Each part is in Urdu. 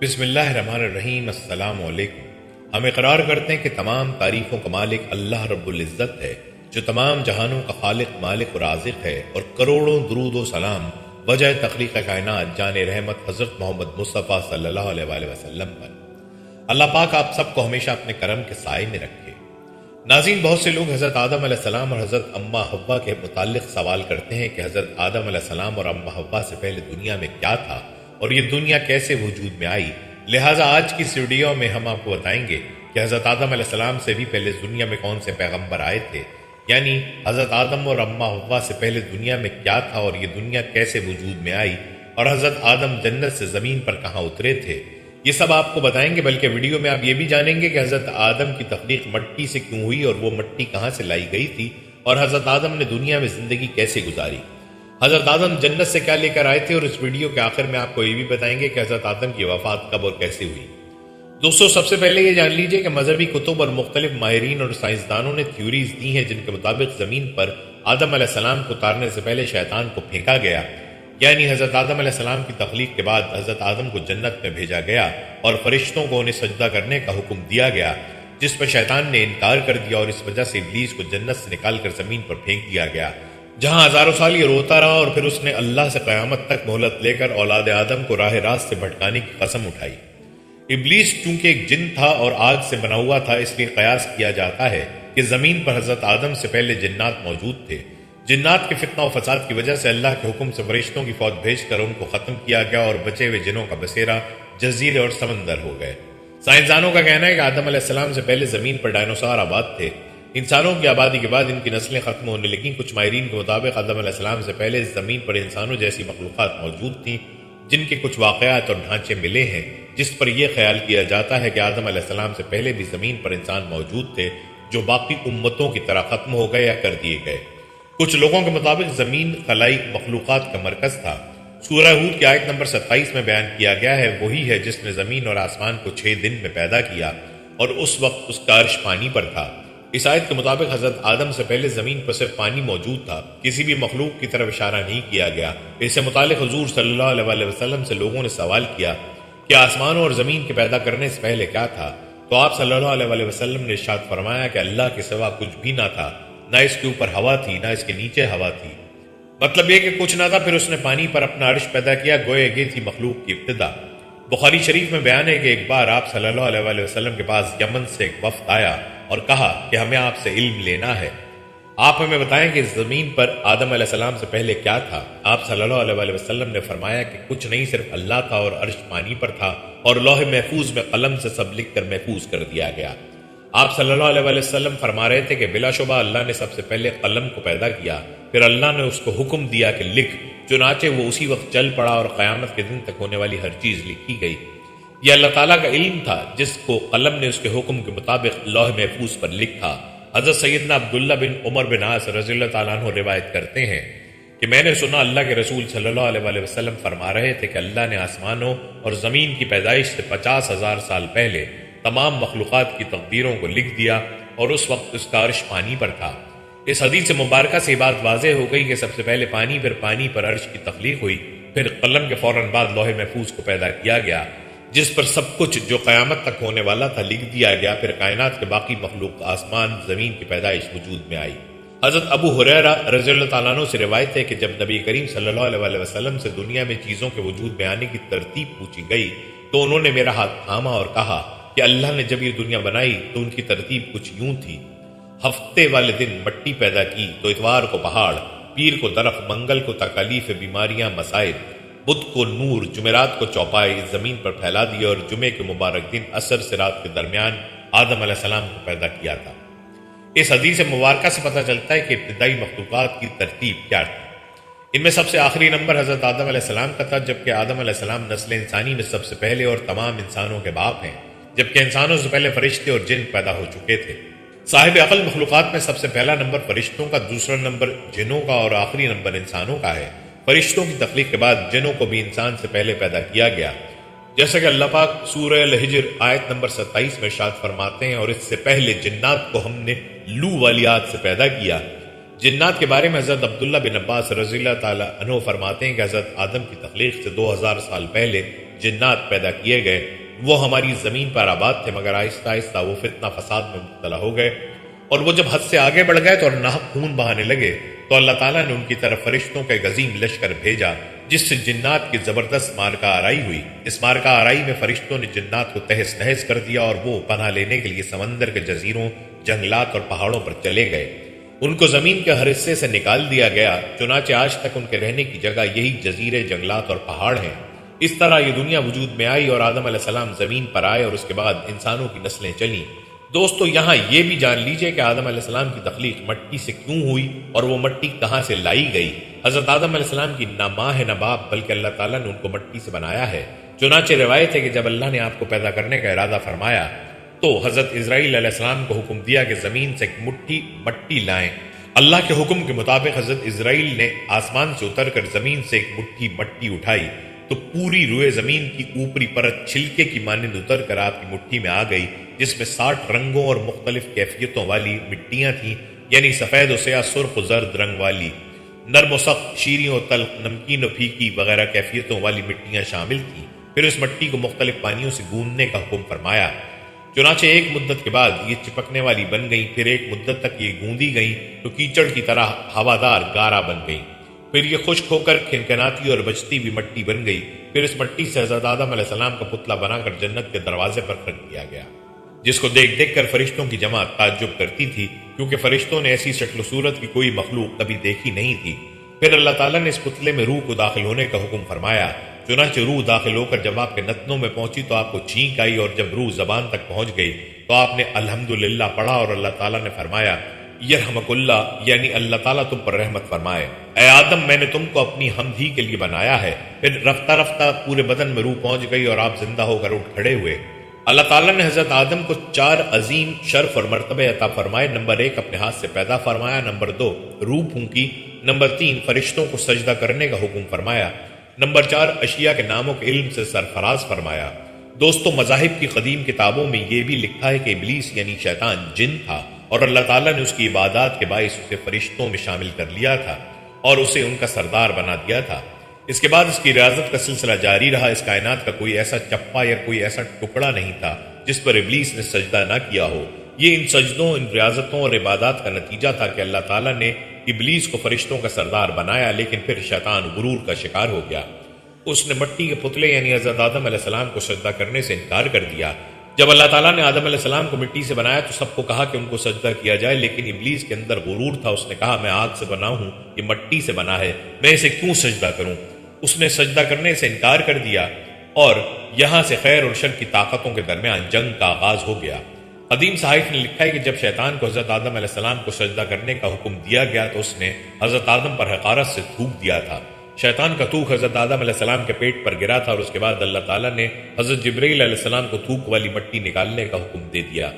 بسم اللہ الرحمن الرحیم۔ السلام علیکم۔ ہم اقرار کرتے ہیں کہ تمام تعریفوں کا مالک اللہ رب العزت ہے، جو تمام جہانوں کا خالق، مالک اور رازق ہے، اور کروڑوں درود و سلام وجہ تخلیق کائنات جان رحمت حضرت محمد مصطفیٰ صلی اللہ علیہ وآلہ وسلم پر۔ اللہ پاک آپ سب کو ہمیشہ اپنے کرم کے سائے میں رکھے۔ ناظرین، بہت سے لوگ حضرت آدم علیہ السلام اور حضرت اما حوا کے متعلق سوال کرتے ہیں کہ حضرت آدم علیہ السلام اور اما حوا سے پہلے دنیا میں کیا تھا اور یہ دنیا کیسے وجود میں آئی۔ لہٰذا آج کی اس ویڈیو میں ہم آپ کو بتائیں گے کہ حضرت آدم علیہ السلام سے بھی پہلے دنیا میں کون سے پیغمبر آئے تھے، یعنی حضرت آدم اور اما حوا سے پہلے دنیا میں کیا تھا اور یہ دنیا کیسے وجود میں آئی، اور حضرت آدم جنت سے زمین پر کہاں اترے تھے۔ یہ سب آپ کو بتائیں گے، بلکہ ویڈیو میں آپ یہ بھی جانیں گے کہ حضرت آدم کی تخلیق مٹی سے کیوں ہوئی اور وہ مٹی کہاں سے لائی گئی تھی، اور حضرت آدم نے دنیا میں زندگی کیسے گزاری۔ حضرت آدم جنت سے کیا لے کر آئے تھے، اور اس ویڈیو کے آخر میں آپ کو یہ بھی بتائیں گے کہ حضرت آدم کی وفات کب اور کیسے ہوئی۔ دوستو، سب سے پہلے یہ جان لیجئے کہ مذہبی کتب اور مختلف ماہرین اور سائنسدانوں نے تھیوریز دی ہیں جن کے مطابق زمین پر آدم علیہ السلام کو اتارنے سے پہلے شیطان کو پھینکا گیا، یعنی حضرت آدم علیہ السلام کی تخلیق کے بعد حضرت آدم کو جنت میں بھیجا گیا اور فرشتوں کو انہیں سجدہ کرنے کا حکم دیا گیا، جس پر شیطان نے انکار کر دیا اور اس وجہ سے ابلیس کو جنت سے نکال کر زمین پر پھینک دیا گیا، جہاں ہزاروں سال یہ روتا رہا، اور پھر اس نے اللہ سے قیامت تک مہلت لے کر اولاد آدم کو راہ راست سے بھٹکانے کی قسم اٹھائی۔ ابلیس چونکہ ایک جن تھا اور آگ سے بنا ہوا تھا، اس لیے قیاس کیا جاتا ہے کہ زمین پر حضرت آدم سے پہلے جنات موجود تھے۔ جنات کے فتنہ و فساد کی وجہ سے اللہ کے حکم سے فرشتوں کی فوج بھیج کر ان کو ختم کیا گیا، اور بچے ہوئے جنوں کا بسیرا جزیرے اور سمندر ہو گئے۔ سائنسدانوں کا کہنا ہے کہ آدم علیہ السلام سے پہلے زمین پر ڈائنوسار آباد تھے۔ انسانوں کی آبادی کے بعد ان کی نسلیں ختم ہونے لگیں۔ کچھ ماہرین کے مطابق آدم علیہ السلام سے پہلے زمین پر انسانوں جیسی مخلوقات موجود تھیں، جن کے کچھ واقعات اور ڈھانچے ملے ہیں، جس پر یہ خیال کیا جاتا ہے کہ آدم علیہ السلام سے پہلے بھی زمین پر انسان موجود تھے، جو باقی امتوں کی طرح ختم ہو گئے یا کر دیے گئے۔ کچھ لوگوں کے مطابق زمین خلائی مخلوقات کا مرکز تھا۔ سورہ ہود کی آیت نمبر 27 میں بیان کیا گیا ہے، وہی ہے جس نے زمین اور آسمان کو 6 دن میں پیدا کیا، اور اس وقت اس کا عرش پانی پر تھا۔ اس آیت کے مطابق حضرت آدم سے پہلے زمین پر صرف پانی موجود تھا، کسی بھی مخلوق کی طرف اشارہ نہیں کیا گیا۔ اس سے متعلق حضور صلی اللہ علیہ وآلہ وسلم سے لوگوں نے سوال کیا کہ آسمانوں اور زمین کے پیدا کرنے سے پہلے کیا تھا، تو آپ صلی اللہ علیہ وآلہ وسلم نے ارشاد فرمایا کہ اللہ کے سوا کچھ بھی نہ تھا، نہ اس کے اوپر ہوا تھی، نہ اس کے نیچے ہوا تھی۔ مطلب یہ کہ کچھ نہ تھا، پھر اس نے پانی پر اپنا عرش پیدا کیا، گویا یہ تھی مخلوق کی ابتدا۔ بخاری شریف میں بیان ہے کہ ایک بار آپ صلی اللہ علیہ وآلہ وسلم کے پاس یمن سے ایک وفد آیا اور کہا کہ ہمیں آپ سے علم لینا ہے، آپ ہمیں بتائیں کہ زمین پر آدم علیہ السلام سے پہلے کیا تھا۔ آپ صلی اللہ علیہ وآلہ وسلم نے فرمایا کہ کچھ نہیں، صرف اللہ تھا اور عرش پانی پر تھا، اور لوح محفوظ میں قلم سے سب لکھ کر محفوظ کر دیا گیا۔ آپ صلی اللہ علیہ وآلہ وسلم فرما رہے تھے کہ بلا شبہ اللہ نے سب سے پہلے قلم کو پیدا کیا، پھر اللہ نے اس کو حکم دیا کہ لکھ، چنانچہ وہ اسی وقت چل پڑا اور قیامت کے دن تک ہونے والی ہر چیز لکھی گئی۔ یہ اللہ تعالیٰ کا علم تھا جس کو قلم نے اس کے حکم کے مطابق لوح محفوظ پر لکھا۔ حضرت سیدنا عبداللہ بن عمر بن عاص رضی اللہ تعالیٰ عنہ روایت کرتے ہیں کہ میں نے سنا اللہ کے رسول صلی اللہ علیہ وآلہ وسلم فرما رہے تھے کہ اللہ نے آسمانوں اور زمین کی پیدائش سے 50,000 سال پہلے تمام مخلوقات کی تقدیروں کو لکھ دیا، اور اس وقت اس کا عرش پانی پر تھا۔ اس حدیث مبارکہ سے یہ بات واضح ہو گئی کہ سب سے پہلے پانی، پھر پانی پر عرش کی تخلیق ہوئی، پھر قلم کے فوراً بعد لوح محفوظ کو پیدا کیا گیا، جس پر سب کچھ جو قیامت تک ہونے والا تھا لکھ دیا گیا، پھر کائنات کے باقی مخلوق، آسمان زمین کی پیدائش وجود میں آئی۔ حضرت ابو ہریرہ رضی اللہ تعالیٰ عنہ سے روایت ہے کہ جب نبی کریم صلی اللہ علیہ وآلہ وسلم سے دنیا میں چیزوں کے وجود میں آنے کی ترتیب پوچھی گئی تو انہوں نے میرا ہاتھ تھاما اور کہا کہ اللہ نے جب یہ دنیا بنائی تو ان کی ترتیب کچھ یوں تھی: ہفتے والے دن مٹی پیدا کی، تو اتوار کو پہاڑ، پیر کو درخت، منگل کو تکالیف، بیماریاں، مصائب، بدھ کو نور، جمعرات کو چوپائے زمین پر پھیلا دیا، اور جمعے کے مبارک دن عصر سے رات کے درمیان آدم علیہ السلام کو پیدا کیا تھا۔ اس حدیث مبارکہ سے پتہ چلتا ہے کہ ابتدائی مخلوقات کی ترتیب کیا تھی۔ ان میں سب سے آخری نمبر حضرت آدم علیہ السلام کا تھا، جبکہ آدم علیہ السلام نسل انسانی میں سب سے پہلے اور تمام انسانوں کے باپ ہیں، جبکہ انسانوں سے پہلے فرشتے اور جن پیدا ہو چکے تھے۔ صاحب عقل مخلوقات میں سب سے پہلا نمبر فرشتوں کا، دوسرا نمبر جنوں کا، اور آخری نمبر انسانوں کا ہے۔ فرشتوں کی تخلیق کے بعد جنوں کو بھی انسان سے پہلے پیدا کیا گیا، جیسا کہ اللہ پاک سورہ الحجر آیت نمبر 27 میں ارشاد فرماتے ہیں، اور اس سے پہلے جنات کو ہم نے لو والی آگ سے پیدا کیا۔ جنات کے بارے میں حضرت عبداللہ بن عباس رضی اللہ تعالیٰ عنہ فرماتے ہیں کہ حضرت آدم کی تخلیق سے 2000 سال پہلے جنات پیدا کیے گئے، وہ ہماری زمین پر آباد تھے، مگر آہستہ آہستہ وہ فتنہ فساد میں مبتلا ہو گئے، اور وہ جب حد سے آگے بڑھ گئے تو ناحق خون بہانے لگے تو اللہ تعالیٰ نے ان کی طرف فرشتوں کا ایک عظیم لشکر بھیجا، جس سے جنات کی زبردست مارکہ آرائی ہوئی۔ اس مارکہ آرائی میں فرشتوں نے جنات کو تہس نہس کر دیا، اور وہ پناہ لینے کے لیے سمندر کے جزیروں، جنگلات اور پہاڑوں پر چلے گئے۔ ان کو زمین کے ہر حصے سے نکال دیا گیا، چنانچہ آج تک ان کے رہنے کی جگہ یہی جزیرے، جنگلات اور پہاڑ ہیں۔ اس طرح یہ دنیا وجود میں آئی اور آدم علیہ السلام زمین پر آئے، اور اس کے بعد انسانوں کی نسلیں چلیں۔ دوستو، یہاں یہ بھی جان لیجئے کہ آدم علیہ السلام کی تخلیق مٹی سے کیوں ہوئی اور وہ مٹی کہاں سے لائی گئی۔ حضرت آدم علیہ السلام کی نہ ماں ہے نہ باپ، بلکہ اللہ تعالیٰ نے ان کو مٹی سے بنایا ہے۔ چنانچہ روایت ہے کہ جب اللہ نے آپ کو پیدا کرنے کا ارادہ فرمایا تو حضرت اسرائیل علیہ السلام کو حکم دیا کہ زمین سے ایک مٹھی مٹی لائیں۔ اللہ کے حکم کے مطابق حضرت اسرائیل نے آسمان سے اتر کر زمین سے ایک مٹھی مٹی اٹھائی تو پوری روئے زمین کی اوپری پرت چھلکے کی مانند اتر کر آپ کی مٹھی میں آ گئی، جس میں 60 رنگوں اور مختلف کیفیتوں والی مٹیاں تھیں، یعنی سفید و سیاہ، سرخ و زرد رنگ والی، نرم و سخت، شیریں و تلخ، نمکین و پھیکی وغیرہ کیفیتوں والی مٹیاں شامل تھیں۔ پھر اس مٹی کو مختلف پانیوں سے گوندنے کا حکم فرمایا۔ چنانچہ ایک مدت کے بعد یہ چپکنے والی بن گئیں، پھر ایک مدت تک یہ گوندی گئیں تو کیچڑ کی طرح ہوادار گارا بن گئیں، پھر یہ خشک ہو کر کھنکھناتی اور بجتی بھی مٹی بن گئی۔ پھر اس مٹی سے حضرت آدم علیہ السلام کا پتلا بنا کر جنت کے دروازے پر رکھ دیا گیا، جس کو دیکھ دیکھ کر فرشتوں کی جماعت تعجب کرتی تھی، کیونکہ فرشتوں نے ایسی شکل و صورت کی کوئی مخلوق کبھی دیکھی نہیں تھی۔ پھر اللہ تعالیٰ نے اس پتلے میں روح کو داخل ہونے کا حکم فرمایا۔ چنانچہ روح داخل ہو کر جب آپ کے نتنوں میں پہنچی تو آپ کو چھینک آئی، اور جب روح زبان تک پہنچ گئی تو آپ نے الحمدللہ پڑھا، اور اللہ تعالیٰ نے فرمایا یرحمک اللہ، یعنی اللہ تعالیٰ تم پر رحمت فرمائے۔ اے آدم، میں نے تم کو اپنی حمد ہی کے لیے بنایا ہے۔ پھر رفتہ رفتہ پورے بدن میں روح پہنچ گئی اور آپ زندہ ہو کر اٹھ کھڑے ہوئے۔ اللہ تعالیٰ نے حضرت آدم کو 4 عظیم شرف اور مرتبے عطا فرمائے۔ نمبر 1 اپنے ہاتھ سے پیدا فرمایا، نمبر 2 روح پھونکی، نمبر 3 فرشتوں کو سجدہ کرنے کا حکم فرمایا، نمبر 4 اشیاء کے ناموں کے علم سے سرفراز فرمایا۔ دوستو، مذاہب کی قدیم کتابوں میں یہ بھی لکھا ہے کہ ابلیس یعنی شیطان جن تھا، اور اللہ تعالیٰ نے اس کی عبادات کے باعث اسے فرشتوں میں شامل کر لیا تھا اور اسے ان کا سردار بنا دیا تھا۔ اس کے بعد اس کی ریاضت کا سلسلہ جاری رہا۔ اس کائنات کا کوئی ایسا چپا یا کوئی ایسا ٹکڑا نہیں تھا جس پر ابلیس نے سجدہ نہ کیا ہو۔ یہ ان سجدوں، ان ریاضتوں اور عبادات کا نتیجہ تھا کہ اللہ تعالیٰ نے ابلیس کو فرشتوں کا سردار بنایا، لیکن پھر شیطان غرور کا شکار ہو گیا۔ اس نے مٹی کے پتلے یعنی حضرت آدم علیہ السلام کو سجدہ کرنے سے انکار کر دیا۔ جب اللہ تعالیٰ نے آدم علیہ السلام کو مٹی سے بنایا تو سب کو کہا کہ ان کو سجدہ کیا جائے، لیکن ابلیس کے اندر غرور تھا۔ اس نے کہا میں آگ سے بنا ہوں، یہ مٹی سے بنا ہے، میں اسے کیوں سجدہ کروں؟ اس نے سجدہ کرنے سے انکار کر دیا، اور یہاں سے خیر اور شر کی طاقتوں کے درمیان جنگ کا آغاز ہو گیا۔ قدیم صحائف نے لکھا ہے کہ جب شیطان کو حضرت آدم علیہ السلام کو سجدہ کرنے کا حکم دیا گیا تو اس نے حضرت آدم پر حقارت سے تھوک دیا تھا۔ شیطان کا تھوک حضرت آدم علیہ السلام کے پیٹ پر گرا تھا، اور اس کے بعد اللہ تعالیٰ نے حضرت جبرائیل علیہ السلام کو تھوک والی مٹی نکالنے کا حکم دے دیا۔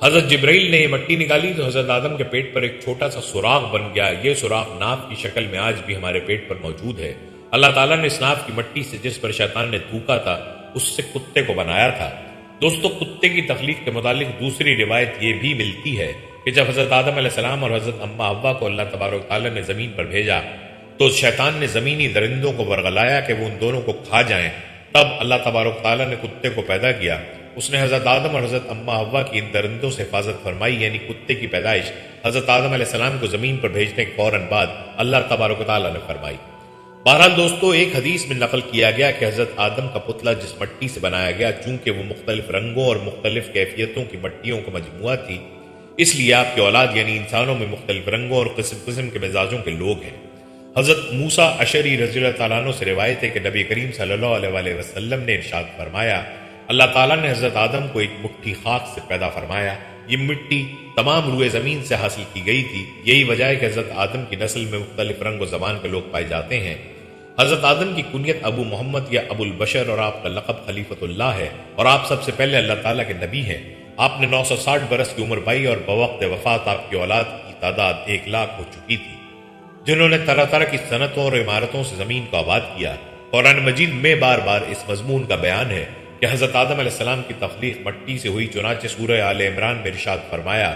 حضرت جبرائیل نے یہ مٹی نکالی تو حضرت آدم کے پیٹ پر ایک چھوٹا سا سوراخ بن گیا۔ یہ سوراخ ناف کی شکل میں آج بھی ہمارے پیٹ پر موجود ہے۔ اللہ تعالیٰ نے اس ناف کی مٹی سے جس پر شیطان نے تھوکا تھا اس سے کتے کو بنایا تھا۔ دوستو، کتے کی تخلیق کے متعلق دوسری روایت یہ بھی ملتی ہے کہ جب حضرت آدم علیہ السلام اور حضرت اماں حوا کو اللہ تبارک تعالیٰ نے زمین پر بھیجا تو شیطان نے زمینی درندوں کو ورغلایا کہ وہ ان دونوں کو کھا جائیں۔ تب اللہ تبارک تعالیٰ نے کتے کو پیدا کیا۔ اس نے حضرت آدم اور حضرت اماں حوا کی ان درندوں سے حفاظت فرمائی، یعنی کتے کی پیدائش حضرت آدم علیہ السلام کو زمین پر بھیجنے کے فوراً بعد اللہ تبارک تعالیٰ نے فرمائی۔ بہرحال دوستو، ایک حدیث میں نقل کیا گیا کہ حضرت آدم کا پتلا جس مٹی سے بنایا گیا، چونکہ وہ مختلف رنگوں اور مختلف کیفیتوں کی مٹیوں کا مجموعہ تھی، اس لیے آپ کی اولاد یعنی انسانوں میں مختلف رنگوں اور قسم قسم کے مزاجوں کے لوگ ہیں۔ حضرت موسیٰ اشعری رضی اللہ تعالیٰ عنہ سے روایت ہے کہ نبی کریم صلی اللہ علیہ وآلہ وسلم نے ارشاد فرمایا، اللہ تعالیٰ نے حضرت آدم کو ایک مٹھی خاک سے پیدا فرمایا۔ یہ مٹی تمام روئے زمین سے حاصل کی گئی تھی۔ یہی وجہ ہے کہ حضرت آدم کی نسل میں مختلف رنگ و زبان کے لوگ پائے جاتے ہیں۔ حضرت آدم کی کنیت ابو محمد یا ابو البشر اور آپ کا لقب خلیفۃ اللہ ہے، اور آپ سب سے پہلے اللہ تعالیٰ کے نبی ہیں۔ آپ نے 960 برس کی عمر پائی، اور بوقت وفات آپ کی اولاد کی تعداد 1,00,000 ہو چکی تھی، جنہوں نے طرح طرح کی صنعتوں اور عمارتوں سے زمین کو آباد کیا۔ قرآن مجید میں بار بار اس مضمون کا بیان ہے کہ حضرت آدم علیہ السلام کی تخلیق مٹی سے ہوئی۔ چنانچہ سورہ آل عمران میں ارشاد فرمایا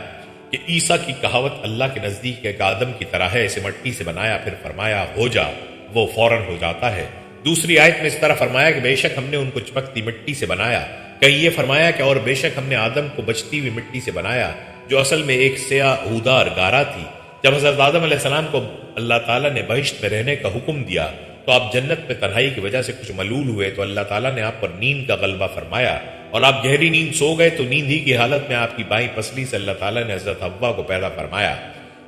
کہ عیسیٰ کی کہاوت اللہ کے نزدیک ایک آدم کی طرح ہے، اسے مٹی سے بنایا، پھر فرمایا ہو جا، وہ فوراً ہو جاتا ہے۔ دوسری آیت میں اس طرح فرمایا کہ بے شک ہم نے ان کو چمکتی مٹی سے بنایا، کہیں یہ فرمایا کہ اور بے شک ہم نے آدم کو بچتی ہوئی مٹی سے بنایا جو اصل میں ایک سیاہ ہودار گارا تھی۔ جب حضرت آدم علیہ السلام کو اللہ تعالیٰ نے بہشت میں رہنے کا حکم دیا تو آپ جنت میں تنہائی کی وجہ سے کچھ ملول ہوئے، تو اللہ تعالیٰ نے آپ پر نیند کا غلبہ فرمایا اور آپ گہری نیند سو گئے، تو نیند ہی کی حالت میں آپ کی بائیں پسلی سے اللہ تعالیٰ نے حضرت حوا کو پیدا فرمایا۔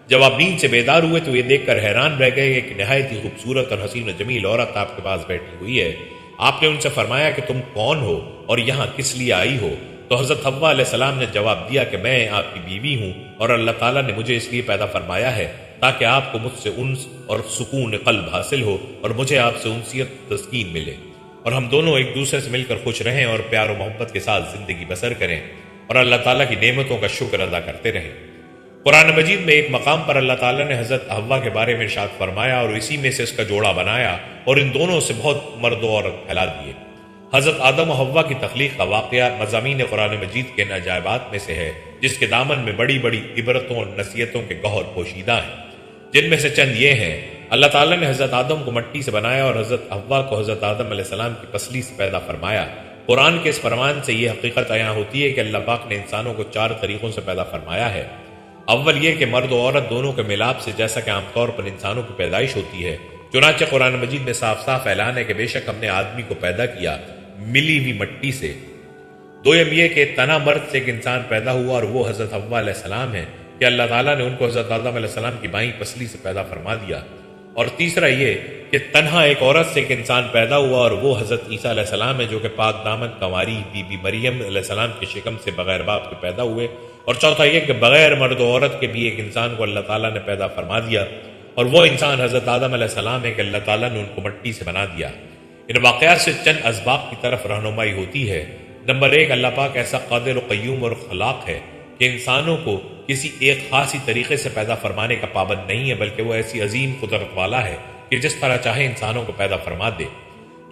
جب آپ نیند سے بیدار ہوئے تو یہ دیکھ کر حیران رہ گئے کہ نہایت ہی خوبصورت اور حسین و جمیل عورت آپ کے پاس بیٹھی ہوئی ہے۔ آپ نے ان سے فرمایا کہ تم کون ہو اور یہاں کس لیے آئی ہو؟ تو حضرت حوا علیہ السلام نے جواب دیا کہ میں آپ کی بیوی ہوں اور اللہ تعالیٰ نے مجھے اس لیے پیدا فرمایا ہے تاکہ آپ کو مجھ سے انس اور سکون قلب حاصل ہو اور مجھے آپ سے انسیت تسکین ملے، اور ہم دونوں ایک دوسرے سے مل کر خوش رہیں اور پیار و محبت کے ساتھ زندگی بسر کریں اور اللہ تعالیٰ کی نعمتوں کا شکر ادا کرتے رہیں۔ قرآن مجید میں ایک مقام پر اللہ تعالیٰ نے حضرت حوا کے بارے میں ارشاد فرمایا اور اسی میں سے اس کا جوڑا بنایا اور ان دونوں سے بہت مرد و عورت پھیلا دیے۔ حضرت آدم و حوا کی تخلیق کا واقعہ مضامین قرآن مجید کے عجائبات میں سے ہے جس کے دامن میں بڑی بڑی عبرتوں اور نصیحتوں کے گوہر پوشیدہ ہیں، جن میں سے چند یہ ہیں۔ اللہ تعالیٰ نے حضرت آدم کو مٹی سے بنایا اور حضرت حوا کو حضرت آدم علیہ السلام کی پسلی سے پیدا فرمایا۔ قرآن کے اس فرمان سے یہ حقیقت عیاں ہوتی ہے کہ اللہ پاک نے انسانوں کو 4 طریقوں سے پیدا فرمایا ہے۔ اول یہ کہ مرد و عورت دونوں کے ملاپ سے جیسا کہ عام طور پر انسانوں کی پیدائش ہوتی ہے، چنانچہ قرآن مجید میں صاف صاف اعلان ہے کہ بے شک ہم نے آدمی کو پیدا کیا ملی ہوئی مٹی سے۔ دوم یہ کہ تنہا مرد سے ایک انسان پیدا ہوا اور وہ حضرت حوا علیہ السلام ہے کہ اللہ تعالیٰ نے ان کو حضرت آدم علیہ السلام کی بائیں پسلی سے پیدا فرما دیا۔ اور تیسرا یہ کہ تنہا ایک عورت سے ایک انسان پیدا ہوا اور وہ حضرت عیسیٰ علیہ السلام ہے جو کہ پاک دامن کنواری بی بی مریم علیہ السلام کے شکم سے بغیر باپ کے پیدا ہوئے۔ اور چوتھا یہ کہ بغیر مرد و عورت کے بھی ایک انسان کو اللہ تعالیٰ نے پیدا فرما دیا اور وہ انسان حضرت آدم علیہ السلام ہے کہ اللہ تعالیٰ نے ان کو مٹی سے بنا دیا۔ ان واقعات سے چند اسباق کی طرف رہنمائی ہوتی ہے۔ نمبر 1، اللہ پاک ایسا قادر و قیوم اور خلاق ہے کہ انسانوں کو کسی ایک خاصی طریقے سے پیدا فرمانے کا پابند نہیں ہے، بلکہ وہ ایسی عظیم قدرت والا ہے کہ جس طرح چاہے انسانوں کو پیدا فرما دے۔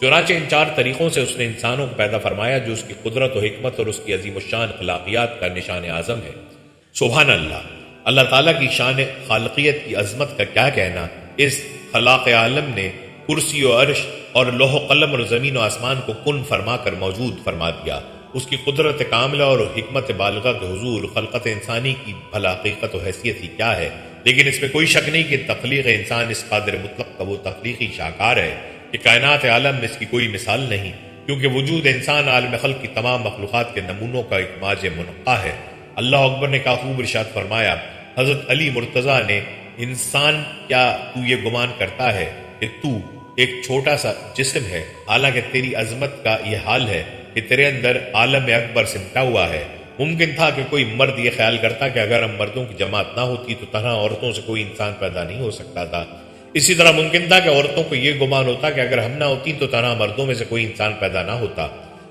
چنانچہ ان 4 طریقوں سے اس نے انسانوں کو پیدا فرمایا جو اس کی قدرت و حکمت اور اس کی عظیم الشان اخلاقیات کا نشان اعظم ہے۔ سبحان اللہ، اللہ تعالیٰ کی شان خالقیت کی عظمت کا کیا کہنا۔ اس خلاق عالم نے کرسی و عرش اور لوح و قلم اور زمین و آسمان کو کن فرما کر موجود فرما دیا۔ اس کی قدرت کاملہ اور حکمت بالغہ کے حضور خلقت انسانی کی بھلا حقیقت و حیثیت ہی کیا ہے، لیکن اس میں کوئی شک نہیں کہ تخلیق انسان اس قادر مطلق کا وہ تخلیقی شاہکار ہے کہ کائنات عالم میں اس کی کوئی مثال نہیں، کیونکہ وجود انسان عالم خلق کی تمام مخلوقات کے نمونوں کا ایک ماج منقع ہے۔ اللہ اکبر نے کہا خوب ارشاد فرمایا، حضرت علی مرتضیٰ نے، انسان کیا تو یہ گمان کرتا ہے کہ تو ایک چھوٹا سا جسم ہے، حالانکہ تیری عظمت کا یہ حال ہے کہ تیرے اندر عالم اکبر سمٹا ہوا ہے۔ ممکن تھا کہ کوئی مرد یہ خیال کرتا کہ اگر ہم مردوں کی جماعت نہ ہوتی تو تنہا عورتوں سے کوئی انسان پیدا نہیں ہو سکتا تھا۔ اسی طرح ممکن تھا کہ عورتوں کو یہ گمان ہوتا کہ اگر ہم نہ ہوتی تو تنہا مردوں میں سے کوئی انسان پیدا نہ ہوتا۔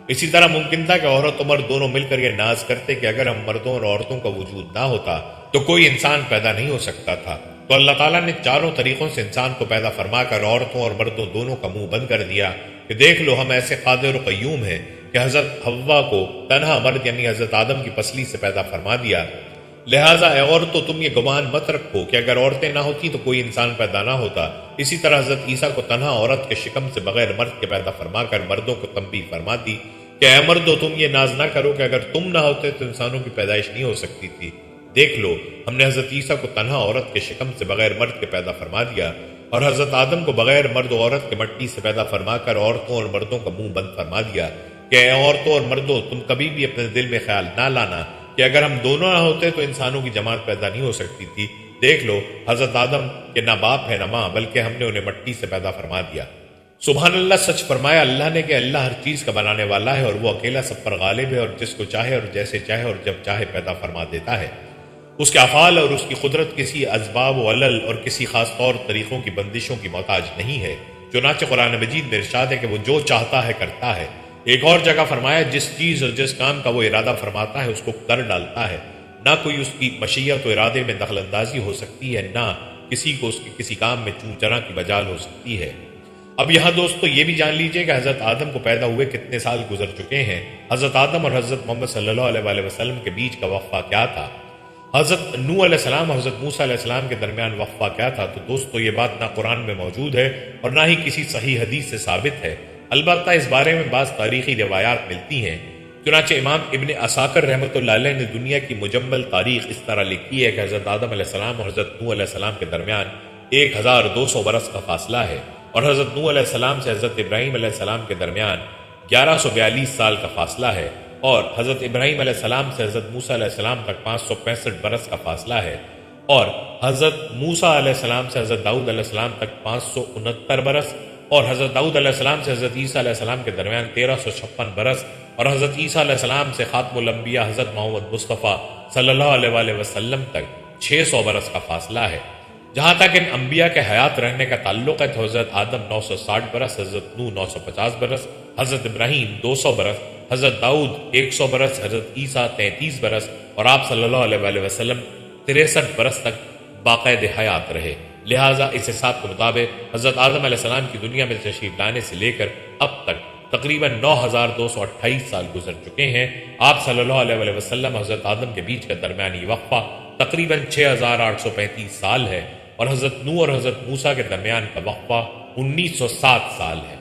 اسی طرح ممکن تھا کہ عورت و مرد دونوں مل کر یہ ناز کرتے کہ اگر ہم مردوں اور عورتوں کا وجود نہ ہوتا تو کوئی انسان پیدا نہیں ہو سکتا تھا۔ تو اللہ تعالیٰ نے 4 طریقوں سے انسان کو پیدا فرما کر عورتوں اور مردوں دونوں کا منہ بند کر دیا کہ دیکھ لو ہم ایسے قادر و قیوم ہیں کہ حضرت حوا کو تنہا مرد یعنی حضرت آدم کی پسلی سے پیدا فرما دیا۔ لہٰذا اے عورتوں تم یہ گمان مت رکھو کہ اگر عورتیں نہ ہوتی تو کوئی انسان پیدا نہ ہوتا۔ اسی طرح حضرت عیسیٰ کو تنہا عورت کے شکم سے بغیر مرد کے پیدا فرما کر مردوں کو تنبیہ فرما دی کہ اے مردو تم یہ ناز نہ کرو کہ اگر تم نہ ہوتے تو انسانوں کی پیدائش نہیں ہو سکتی تھی۔ دیکھ لو ہم نے حضرت عیسیٰ کو تنہا عورت کے شکم سے بغیر مرد کے پیدا فرما دیا اور حضرت آدم کو بغیر مرد و عورت کے مٹی سے پیدا فرما کر عورتوں اور مردوں کا منہ بند فرما دیا کہ اے عورتوں اور مردوں تم کبھی بھی اپنے دل میں خیال نہ لانا کہ اگر ہم دونوں نہ ہوتے تو انسانوں کی جماعت پیدا نہیں ہو سکتی تھی۔ دیکھ لو حضرت آدم کے نہ باپ ہے نہ ماں، بلکہ ہم نے انہیں مٹی سے پیدا فرما دیا۔ سبحان اللہ، سچ فرمایا اللہ نے کہ اللہ ہر چیز کا بنانے والا ہے اور وہ اکیلا سب پر غالب ہے اور جس کو چاہے اور جیسے چاہے اور جب چاہے پیدا فرما دیتا ہے۔ اس کے افعال اور اس کی قدرت کسی اسباب و علل اور کسی خاص طور طریقوں کی بندشوں کی محتاج نہیں ہے۔ چنانچہ قرآن مجید میں ارشاد ہے کہ وہ جو چاہتا ہے کرتا ہے۔ ایک اور جگہ فرمایا جس چیز اور جس کام کا وہ ارادہ فرماتا ہے اس کو کر ڈالتا ہے، نہ کوئی اس کی مشیت و ارادے میں دخل اندازی ہو سکتی ہے، نہ کسی کو اس کے کسی کام میں چوں چرا کی بجال ہو سکتی ہے۔ اب یہاں دوستو یہ بھی جان لیجئے کہ حضرت آدم کو پیدا ہوئے کتنے سال گزر چکے ہیں۔ حضرت آدم اور حضرت محمد صلی اللہ علیہ وسلم کے بیچ کا وقفہ کیا تھا؟ حضرت نوح علیہ السلام اور حضرت موسیٰ علیہ السلام کے درمیان وقفہ کیا تھا؟ تو دوستو یہ بات نہ قرآن میں موجود ہے اور نہ ہی کسی صحیح حدیث سے ثابت ہے، البتہ اس بارے میں بعض تاریخی روایات ملتی ہیں۔ چنانچہ امام ابن عساکر رحمۃ اللہ علیہ نے دنیا کی مجمل تاریخ اس طرح لکھی ہے کہ حضرت آدم علیہ السلام اور حضرت نوح علیہ السلام کے درمیان 1200 برس کا فاصلہ ہے، اور حضرت نوح علیہ السلام سے حضرت ابراہیم علیہ السلام کے درمیان 1142 سال کا فاصلہ ہے، اور حضرت ابراہیم علیہ السلام سے حضرت موسیٰ علیہ السلام تک 565 برس کا فاصلہ ہے، اور حضرت موسیٰ علیہ السلام سے حضرت داؤد علیہ السلام تک 569 برس، اور حضرت داؤد علیہ السلام سے حضرت عیسیٰ علیہ السلام کے درمیان 1356 برس، اور حضرت عیسیٰ علیہ السلام سے خاتم الانبیاء حضرت محمد مصطفیٰ صلی اللہ علیہ وآلہ وسلم تک 600 برس کا فاصلہ ہے۔ جہاں تک ان انبیاء کے حیات رہنے کا تعلق ہے تو حضرت آدم 960 برس، حضرت نوح 950 برس، حضرت ابراہیم 200 برس، حضرت داؤد 100 برس، حضرت عیسیٰ 33 برس، اور آپ صلی اللہ علیہ وآلہ وسلم 63 برس تک باقاعد حیات رہے۔ لہٰذا اس حساب کے مطابق حضرت آدم علیہ السلام کی دنیا میں تشریف لانے سے لے کر اب تک تقریباً 9228 سال گزر چکے ہیں۔ آپ صلی اللہ علیہ وآلہ وسلم اور حضرت آدم کے بیچ کا درمیانی وقفہ تقریباً 6835 سال ہے، اور حضرت نوح اور حضرت موسیٰ کے درمیان کا وقفہ 1907 سال ہے۔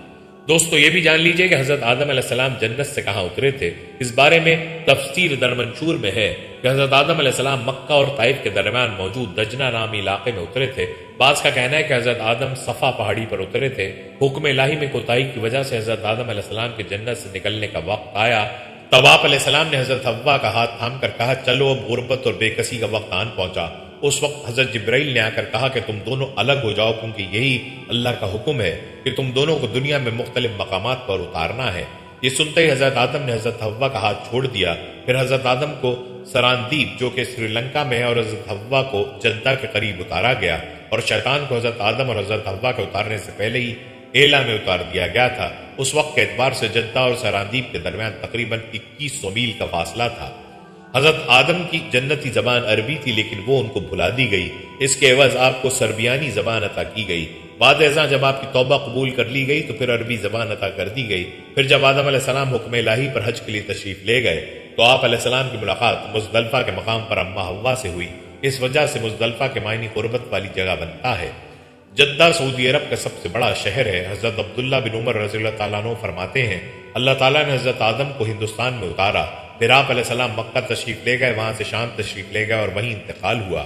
دوستو یہ بھی جان لیجئے کہ حضرت آدم علیہ السلام جنت سے کہاں اترے تھے۔ اس بارے میں تفسیر در منشور میں ہے کہ حضرت آدم علیہ السلام مکہ اور طائف کے درمیان موجود دجنہ نامی علاقے میں اترے تھے۔ بعض کا کہنا ہے کہ حضرت آدم صفا پہاڑی پر اترے تھے۔ حکم الہی میں کوتاہی کی وجہ سے حضرت آدم علیہ السلام کے جنت سے نکلنے کا وقت آیا، تب آپ علیہ السلام نے حضرت حوا کا ہاتھ تھام کر کہا چلو اب غربت اور بے کسی کا وقت آن پہنچا۔ اس وقت حضرت جبرائیل نے آ کر کہا کہ تم دونوں الگ ہو جاؤ، کیونکہ یہی اللہ کا حکم ہے کہ تم دونوں کو دنیا میں مختلف مقامات پر اتارنا ہے۔ یہ سنتے ہی حضرت آدم نے حضرت حوا کا ہاتھ چھوڑ دیا۔ پھر حضرت آدم کو سراندیپ جو کہ سری لنکا میں ہے اور حضرت حوا کو جدہ کے قریب اتارا گیا، اور شیطان کو حضرت آدم اور حضرت حوا کے اتارنے سے پہلے ہی ایلا میں اتار دیا گیا تھا۔ اس وقت کے اعتبار سے جدہ اور سراندیپ کے درمیان تقریباً 2100 میل کا فاصلہ تھا۔ حضرت آدم کی جنتی زبان عربی تھی، لیکن وہ ان کو بھلا دی گئی۔ اس کے عوض آپ کو سربیانی زبان عطا کی گئی۔ بعد ازاں جب آپ کی توبہ قبول کر لی گئی تو پھر عربی زبان عطا کر دی گئی۔ پھر جب آدم علیہ السلام حکم الہی پر حج کے لیے تشریف لے گئے تو آپ علیہ السلام کی ملاقات مزدلفہ کے مقام پر اماں حوا سے ہوئی۔ اس وجہ سے مزدلفہ کے معنی قربت والی جگہ بنتا ہے۔ جدہ سعودی عرب کا سب سے بڑا شہر ہے۔ حضرت عبداللہ بن عمر رضی اللہ تعالیٰ عنہ فرماتے ہیں اللہ تعالیٰ نے حضرت آدم کو ہندوستان میں اتارا، پھر آپ علیہ السلام مکہ تشریف لے گئے، وہاں سے شام تشریف لے گئے اور وہیں انتقال ہوا۔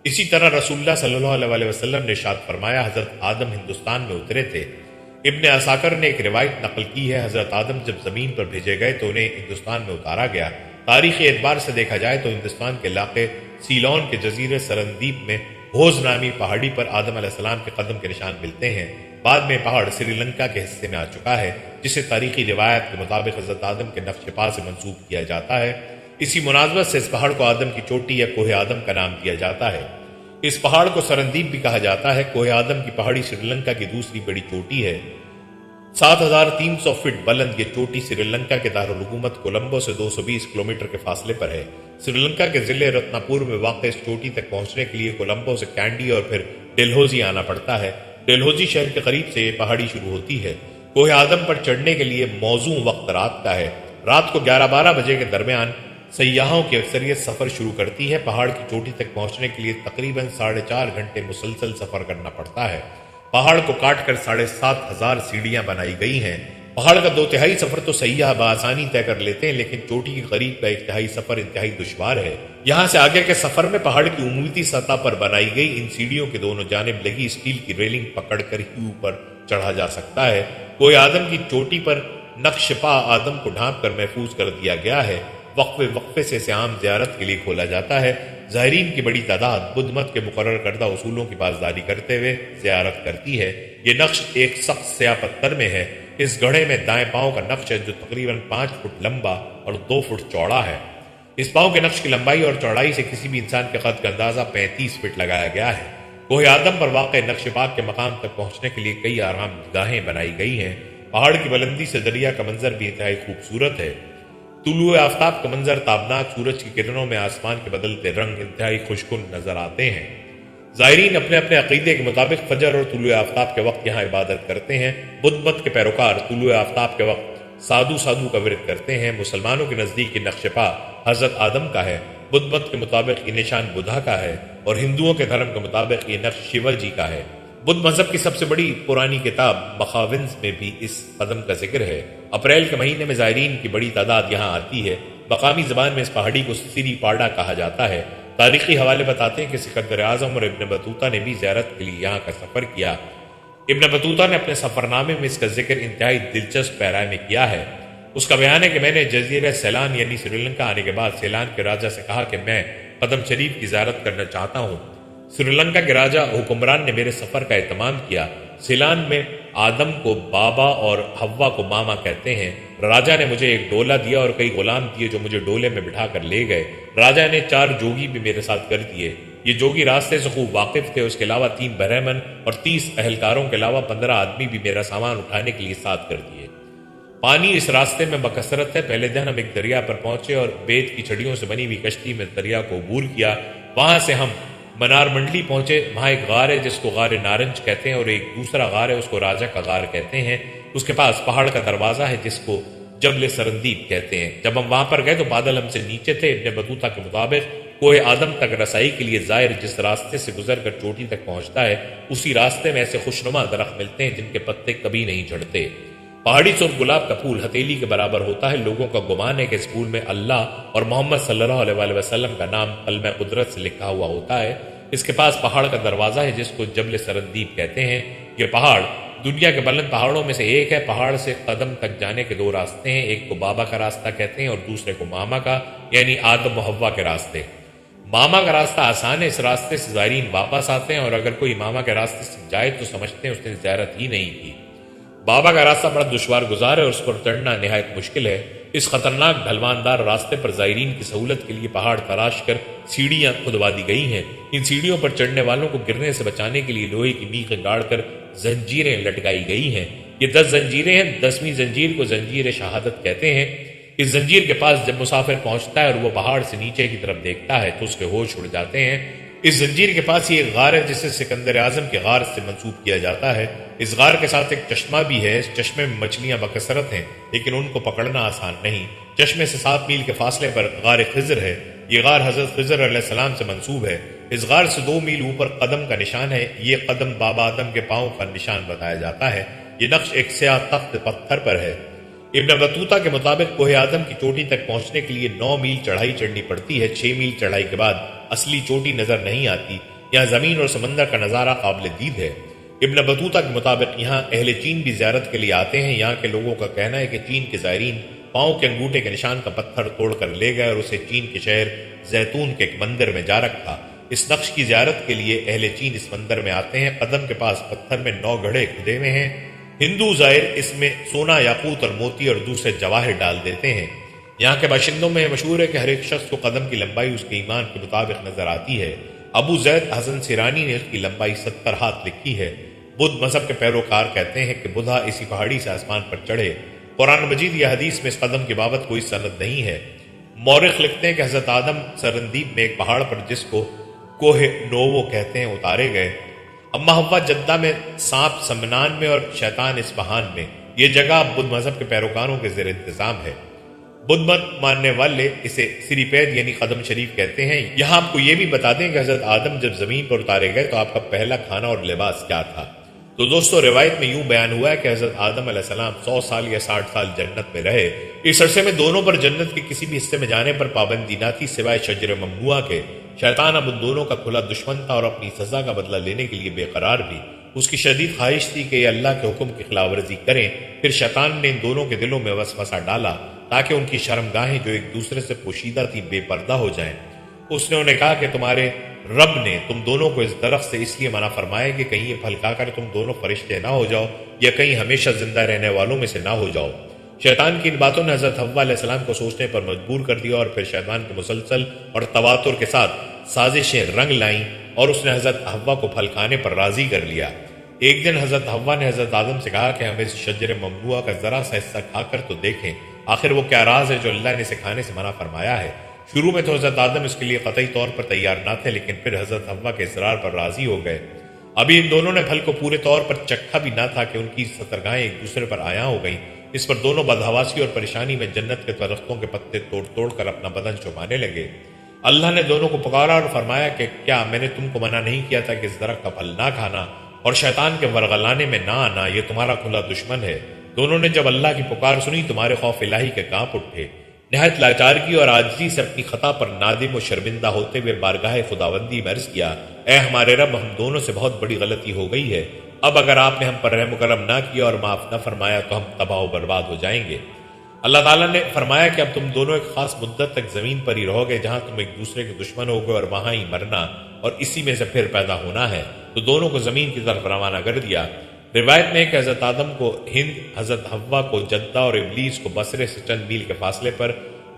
اسی طرح رسول اللہ صلی اللہ علیہ وآلہ وسلم نے ارشاد فرمایا حضرت آدم ہندوستان میں اترے تھے۔ ابن عساکر نے ایک روایت نقل کی ہے حضرت آدم جب زمین پر بھیجے گئے تو انہیں ہندوستان میں اتارا گیا۔ تاریخی اعتبار سے دیکھا جائے تو ہندوستان کے علاقے سیلون کے جزیرے سرندیپ میں بھوز نامی پہاڑی پر آدم علیہ السلام کے قدم کے نشان ملتے ہیں۔ بعد میں پہاڑ سری لنکا کے حصے میں آ چکا ہے، جسے تاریخی روایت کے مطابق حضرت آدم کے نقش پا سے منسوب کیا جاتا ہے۔ اسی مناسبت سے اس پہاڑ کو آدم کی چوٹی یا کوہ آدم کا نام دیا جاتا ہے۔ اس پہاڑ کو سرندیپ بھی کہا جاتا ہے۔ کوہ آدم کی پہاڑی سری لنکا کی دوسری بڑی چوٹی ہے۔ 7300 فٹ بلند یہ چوٹی سری لنکا کے دارالحکومت کولمبو سے 220 کلومیٹر کے فاصلے پر ہے۔ سری لنکا کے ضلع رتنا پور میں واقع اس چوٹی تک پہنچنے کے لیے کولمبو سے کینڈی اور پھر ڈلہوزی آنا پڑتا ہے۔ ڈلہوزی شہر کے قریب سے یہ پہاڑی شروع ہوتی ہے۔ کوہ آدم پر چڑھنے کے لیے موزوں وقت رات کا ہے۔ رات کو 11-12 بجے کے درمیان سیاحوں کی اکثریت سفر شروع کرتی ہے۔ پہاڑ کی چوٹی تک پہنچنے کے لیے تقریباً 4.5 گھنٹے مسلسل سفر کرنا پڑتا ہے۔ پہاڑ کو کاٹ کر 7500 سیڑھیاں بنائی گئی ہیں۔ پہاڑ کا 2/3 سفر تو سیاح بآسانی طے کر لیتے ہیں، لیکن چوٹی کے قریب کا 1/3 سفر انتہائی دشوار ہے۔ یہاں سے آگے کے سفر میں پہاڑ کی عمودی سطح پر بنائی گئی ان سیڑھیوں کے دونوں جانب لگی اسٹیل کی ریلنگ پکڑ کر ہی اوپر چڑھا جا سکتا ہے۔ کوہ آدم کی چوٹی پر نقش پا آدم کو ڈھانپ کر محفوظ کر دیا گیا ہے۔ وقفے سے اسے عام زیارت کے لیے کھولا جاتا ہے۔ زائرین کی بڑی تعداد بدھ مت کے مقرر کردہ اصولوں کی پاسداری کرتے ہوئے زیارت کرتی ہے۔ یہ نقش ایک سخت سیاہ پتھر میں ہے۔ اس گڑھے میں دائیں پاؤں کا نقش ہے جو تقریباً 5 فٹ لمبا اور 2 فٹ چوڑا ہے۔ اس پاؤں کے نقش کی لمبائی اور چوڑائی سے کسی بھی انسان کے قد کا اندازہ 35 فٹ لگایا گیا ہے۔ کوہ آدم پر واقع نقش پاک کے مقام تک پہنچنے کے لیے کئی آرام گاہیں بنائی گئی ہیں۔ پہاڑ کی بلندی سے دریا کا منظر بھی انتہائی خوبصورت ہے۔ طلوع آفتاب کا منظر تابناک سورج کی کرنوں میں آسمان کے بدلتے رنگ انتہائی خوشگوار نظر آتے ہیں۔ زائرین اپنے اپنے عقیدے کے مطابق فجر اور طلوع آفتاب کے وقت یہاں عبادت کرتے ہیں۔ بدھ مت کے پیروکار طلوع آفتاب کے وقت سادھو کا ورد کرتے ہیں۔ مسلمانوں کے نزدیک یہ نقش پا حضرت آدم کا ہے۔ بدھ مت کے مطابق یہ نشان بدھا کا ہے اور ہندوؤں کے دھرم کے مطابق یہ نقش شیوا جی کا ہے۔ بدھ مذہب کی سب سے بڑی پرانی کتاب مخاونز میں بھی اس قدم کا ذکر ہے۔ اپریل کے مہینے میں زائرین کی بڑی تعداد یہاں آتی ہے۔ مقامی زبان میں اس پہاڑی کو سری پاڑا کہا جاتا ہے۔ تاریخی حوالے بتاتے ہیں کہ سکندر اعظم اور ابن بطوطہ نے بھی زیارت کے لیے یہاں کا سفر کیا۔ ابن بطوطہ نے اپنے سفر نامے میں اس کا ذکر انتہائی دلچسپ پیرائے میں کیا ہے۔ اس کا بیان ہے کہ میں نے جزیرہ سیلان یعنی سری لنکا آنے کے بعد سیلان کے راجا سے کہا کہ میں قدم شریف کی زیارت کرنا چاہتا ہوں۔ سری لنکا کے راجا حکمران نے میرے سفر کا اہتمام کیا۔ سیلان میں آدم کو بابا اور حوا کو ماما کہتے ہیں۔ راجا نے مجھے ایک ڈولا دیا اور کئی غلام دیے جو مجھے ڈولے میں بٹھا کر لے گئے۔ راجا نے 4 جوگی بھی میرے ساتھ کر دیے۔ یہ جوگی راستے سے خوب واقف تھے۔ اس کے علاوہ 3 برہمن اور 30 اہلکاروں کے علاوہ 15 آدمی بھی میرا سامان اٹھانے کے لیے ساتھ کر دیے۔ پانی اس راستے میں بکثرت ہے۔ پہلے دن ہم ایک دریا پر پہنچے اور بیت کی چھڑیوں سے بنی ہوئی کشتی میں دریا کو عبور کیا۔ وہاں سے ہم منار منڈلی پہنچے۔ وہاں ایک غار ہے جس کو غار نارنج کہتے ہیں اور ایک دوسرا غار ہے اس کو راجا کا غار کہتے ہیں۔ اس کے پاس پہاڑ کا دروازہ ہے جس کو جبل سرندیپ کہتے ہیں۔ جب ہم وہاں پر گئے تو بادل ہم سے نیچے تھے۔ ابن بطوطہ کے مطابق کوہ آدم تک رسائی کے لیے زائر جس راستے سے گزر کر چوٹی تک پہنچتا ہے اسی راستے میں ایسے خوشنما درخت ملتے ہیں جن کے پتے کبھی نہیں جھڑتے۔ پہاڑی سرخ گلاب کا پھول ہتھیلی کے برابر ہوتا ہے۔ لوگوں کا گمان ہے کہ اس پھول میں اللہ اور محمد صلی اللہ علیہ وسلم کا نام قلم قدرت سے لکھا ہوا ہوتا ہے۔ اس کے پاس پہاڑ کا دروازہ ہے جس کو جبل سرندیپ کہتے ہیں۔ یہ پہاڑ دنیا کے بلند پہاڑوں میں سے ایک ہے۔ پہاڑ سے قدم تک جانے کے 2 راستے ہیں، ایک کو بابا کا راستہ کہتے ہیں اور دوسرے کو ماما کا، یعنی آدم و حوا کے راستے۔ ماما کا راستہ آسان ہے، اس راستے سے زائرین واپس آتے ہیں اور اگر کوئی ماما کے راستے سے جائے تو سمجھتے ہیں اس نے زیارت ہی نہیں کی۔ بابا کا راستہ بڑا دشوار گزار ہے اور اس پر چڑھنا نہایت مشکل ہے۔ اس خطرناک ڈھلواندار راستے پر زائرین کی سہولت کے لیے پہاڑ تراش کر سیڑھیاں کھدوا دی گئی ہیں۔ ان سیڑھیوں پر چڑھنے والوں کو گرنے سے بچانے کے لیے لوہے کی میخیں گاڑ کر زنجیریں لٹکائی گئی ہیں۔ یہ 10 زنجیریں ہیں۔ 10ویں زنجیر کو زنجیر شہادت کہتے ہیں۔ اس زنجیر کے پاس جب مسافر پہنچتا ہے اور وہ پہاڑ سے نیچے کی طرف دیکھتا ہے تو اس کے ہوش اڑ جاتے ہیں۔ اس زنجیر کے پاس یہ ایک غار ہے جسے سکندر اعظم کے غار سے منسوب کیا جاتا ہے۔ اس غار کے ساتھ ایک چشمہ بھی ہے۔ اس چشمے میں مچھلیاں بکثرت ہیں لیکن ان کو پکڑنا آسان نہیں۔ چشمے سے 7 میل کے فاصلے پر غار خضر ہے۔ یہ غار حضرت خضر علیہ السلام سے منسوب ہے۔ اس غار سے 2 میل اوپر قدم کا نشان ہے۔ یہ قدم بابا آدم کے پاؤں کا نشان بتایا جاتا ہے۔ یہ نقش ایک سیاہ تخت پتھر پر ہے۔ ابن بطوطہ کے مطابق کوہ آدم کی چوٹی تک پہنچنے کے لیے 9 میل چڑھائی چڑھنی پڑتی ہے۔ 6 میل چڑھائی کے بعد اصلی چوٹی نظر نہیں آتی۔ یہاں زمین اور سمندر کا نظارہ قابل دید ہے۔ ابن بطوطہ کے مطابق یہاں اہل چین بھی زیارت کے لیے آتے ہیں۔ یہاں کے لوگوں کا کہنا ہے کہ چین کے زائرین پاؤں کے انگوٹھے کے نشان کا پتھر توڑ کر لے گئے اور اسے چین کے شہر زیتون کے ایک مندر میں جا رکھا۔ اس نقش کی زیارت کے لیے اہل چین اس مندر میں آتے ہیں۔ قدم کے پاس پتھر میں 9 گڑھے کھدے ہوئے ہیں۔ ہندو زائر اس میں سونا، یاقوت اور موتی اور دوسرے جواہر ڈال دیتے ہیں۔ یہاں کے باشندوں میں مشہور ہے کہ ہر ایک شخص کو قدم کی لمبائی اس کے ایمان کے مطابق نظر آتی ہے۔ ابو زید حسن سیرانی نے اس کی لمبائی 70 ہاتھ لکھی ہے۔ بدھ مذہب کے پیروکار کہتے ہیں کہ بدھا اسی پہاڑی سے آسمان پر چڑھے۔ قرآن مجید یا حدیث میں اس قدم کی بابت کوئی سند نہیں ہے۔ مورخ لکھتے ہیں کہ حضرت آدم سرندیپ میں ایک پہاڑ پر جس کو کوہ نوو کہتے ہیں اتارے گئے۔ اما حوا جدہ میں، سانپ سمنان میں اور شیطان اصفہان میں۔ یہ جگہ بدھ مذہب کے پیروکاروں کے زیر انتظام ہے۔ بدھ مت ماننے والے اسے سری پید یعنی قدم شریف کہتے ہیں۔ یہاں آپ کو یہ بھی بتا دیں کہ حضرت آدم جب زمین پر اتارے گئے تو آپ کا پہلا کھانا اور لباس کیا تھا۔ تو دوستو روایت میں یوں بیان ہوا ہے کہ حضرت آدم علیہ السلام 100 سال یا 60 سال جنت میں رہے۔ اس عرصے میں دونوں پر جنت کے کسی بھی حصے میں جانے پر پابندی نہ تھی سوائے شجر ممنوعہ کے۔ شیطان اب ان دونوں کا کھلا دشمن تھا اور اپنی سزا کا بدلہ لینے کے لیے بے قرار بھی۔ اس کی شدید خواہش تھی کہ یہ اللہ کے حکم کی خلاف ورزی کریں۔ پھر شیطان نے ان دونوں کے دلوں میں وسوسہ ڈالا تاکہ ان کی شرمگاہیں جو ایک دوسرے سے پوشیدہ تھی بے پردہ ہو جائیں۔ اس نے انہیں کہا کہ تمہارے رب نے تم دونوں کو اس درخت سے اس لیے منع فرمایا کہ کہیں یہ پھل کھا کر تم دونوں فرشتے نہ ہو جاؤ یا کہیں ہمیشہ زندہ رہنے والوں میں سے نہ ہو جاؤ۔ شیطان کی ان باتوں نے حضرت حوا علیہ السلام کو سوچنے پر مجبور کر دیا اور پھر شیطان کے مسلسل اور تواتر کے ساتھ سازشیں رنگ لائیں اور اس نے حضرت حوا کو پھل کھانے پر راضی کر لیا۔ ایک دن حضرت حوا نے حضرت آدم سے کہا کہ ہم اس شجر ممنوعہ کا ذرا سا حصہ کھا کر تو دیکھیں، آخر وہ کیا راز ہے جو اللہ نے اسے کھانے سے منع فرمایا ہے۔ شروع میں تو حضرت آدم اس کے لیے قطعی طور پر تیار نہ تھے لیکن پھر حضرت حوا کے اصرار پر راضی ہو گئے۔ ابھی ان دونوں نے پھل کو پورے طور پر چکھا بھی نہ تھا کہ ان کی سترگاہیں ایک دوسرے پر آیا ہو گئیں۔ اس پر دونوں بدحواسی اور پریشانی میں جنت کے درختوں کے پتے توڑ توڑ کر اپنا بدن چھپانے لگے۔ اللہ نے دونوں کو پکارا اور فرمایا کہ کیا میں نے تم کو منع نہیں کیا تھا کہ اس درخت کا پھل نہ کھانا اور شیطان کے ورغلانے میں نہ آنا، یہ تمہارا کھلا دشمن ہے۔ دونوں نے جب اللہ کی پکار سنی تمہارے خوف الہی کے کانپ اٹھے، نہایت لاچارگی اور عاجزی سے اپنی خطا پر نادم و شرمندہ ہوتے ہوئے بارگاہ خداوندی میں عرض کیا، اے ہمارے رب، ہم دونوں سے بہت بڑی غلطی ہو گئی ہے، اب اگر آپ نے ہم پر رحم و کرم نہ کیا اور معاف نہ فرمایا تو ہم تباہ و برباد ہو جائیں گے۔ اللہ تعالیٰ نے فرمایا کہ اب تم دونوں ایک خاص مدت تک زمین پر ہی رہو گے جہاں تم ایک دوسرے کے دشمن ہوگے اور وہاں ہی مرنا اور اسی میں سے پھر پیدا ہونا ہے۔ تو دونوں کو زمین کی طرف روانہ کر دیا۔ روایت میں ہے کہ حضرت آدم کو ہند، حضرت حوا کو جدہ اور ابلیس کو بصرے سے چند میل کے فاصلے پر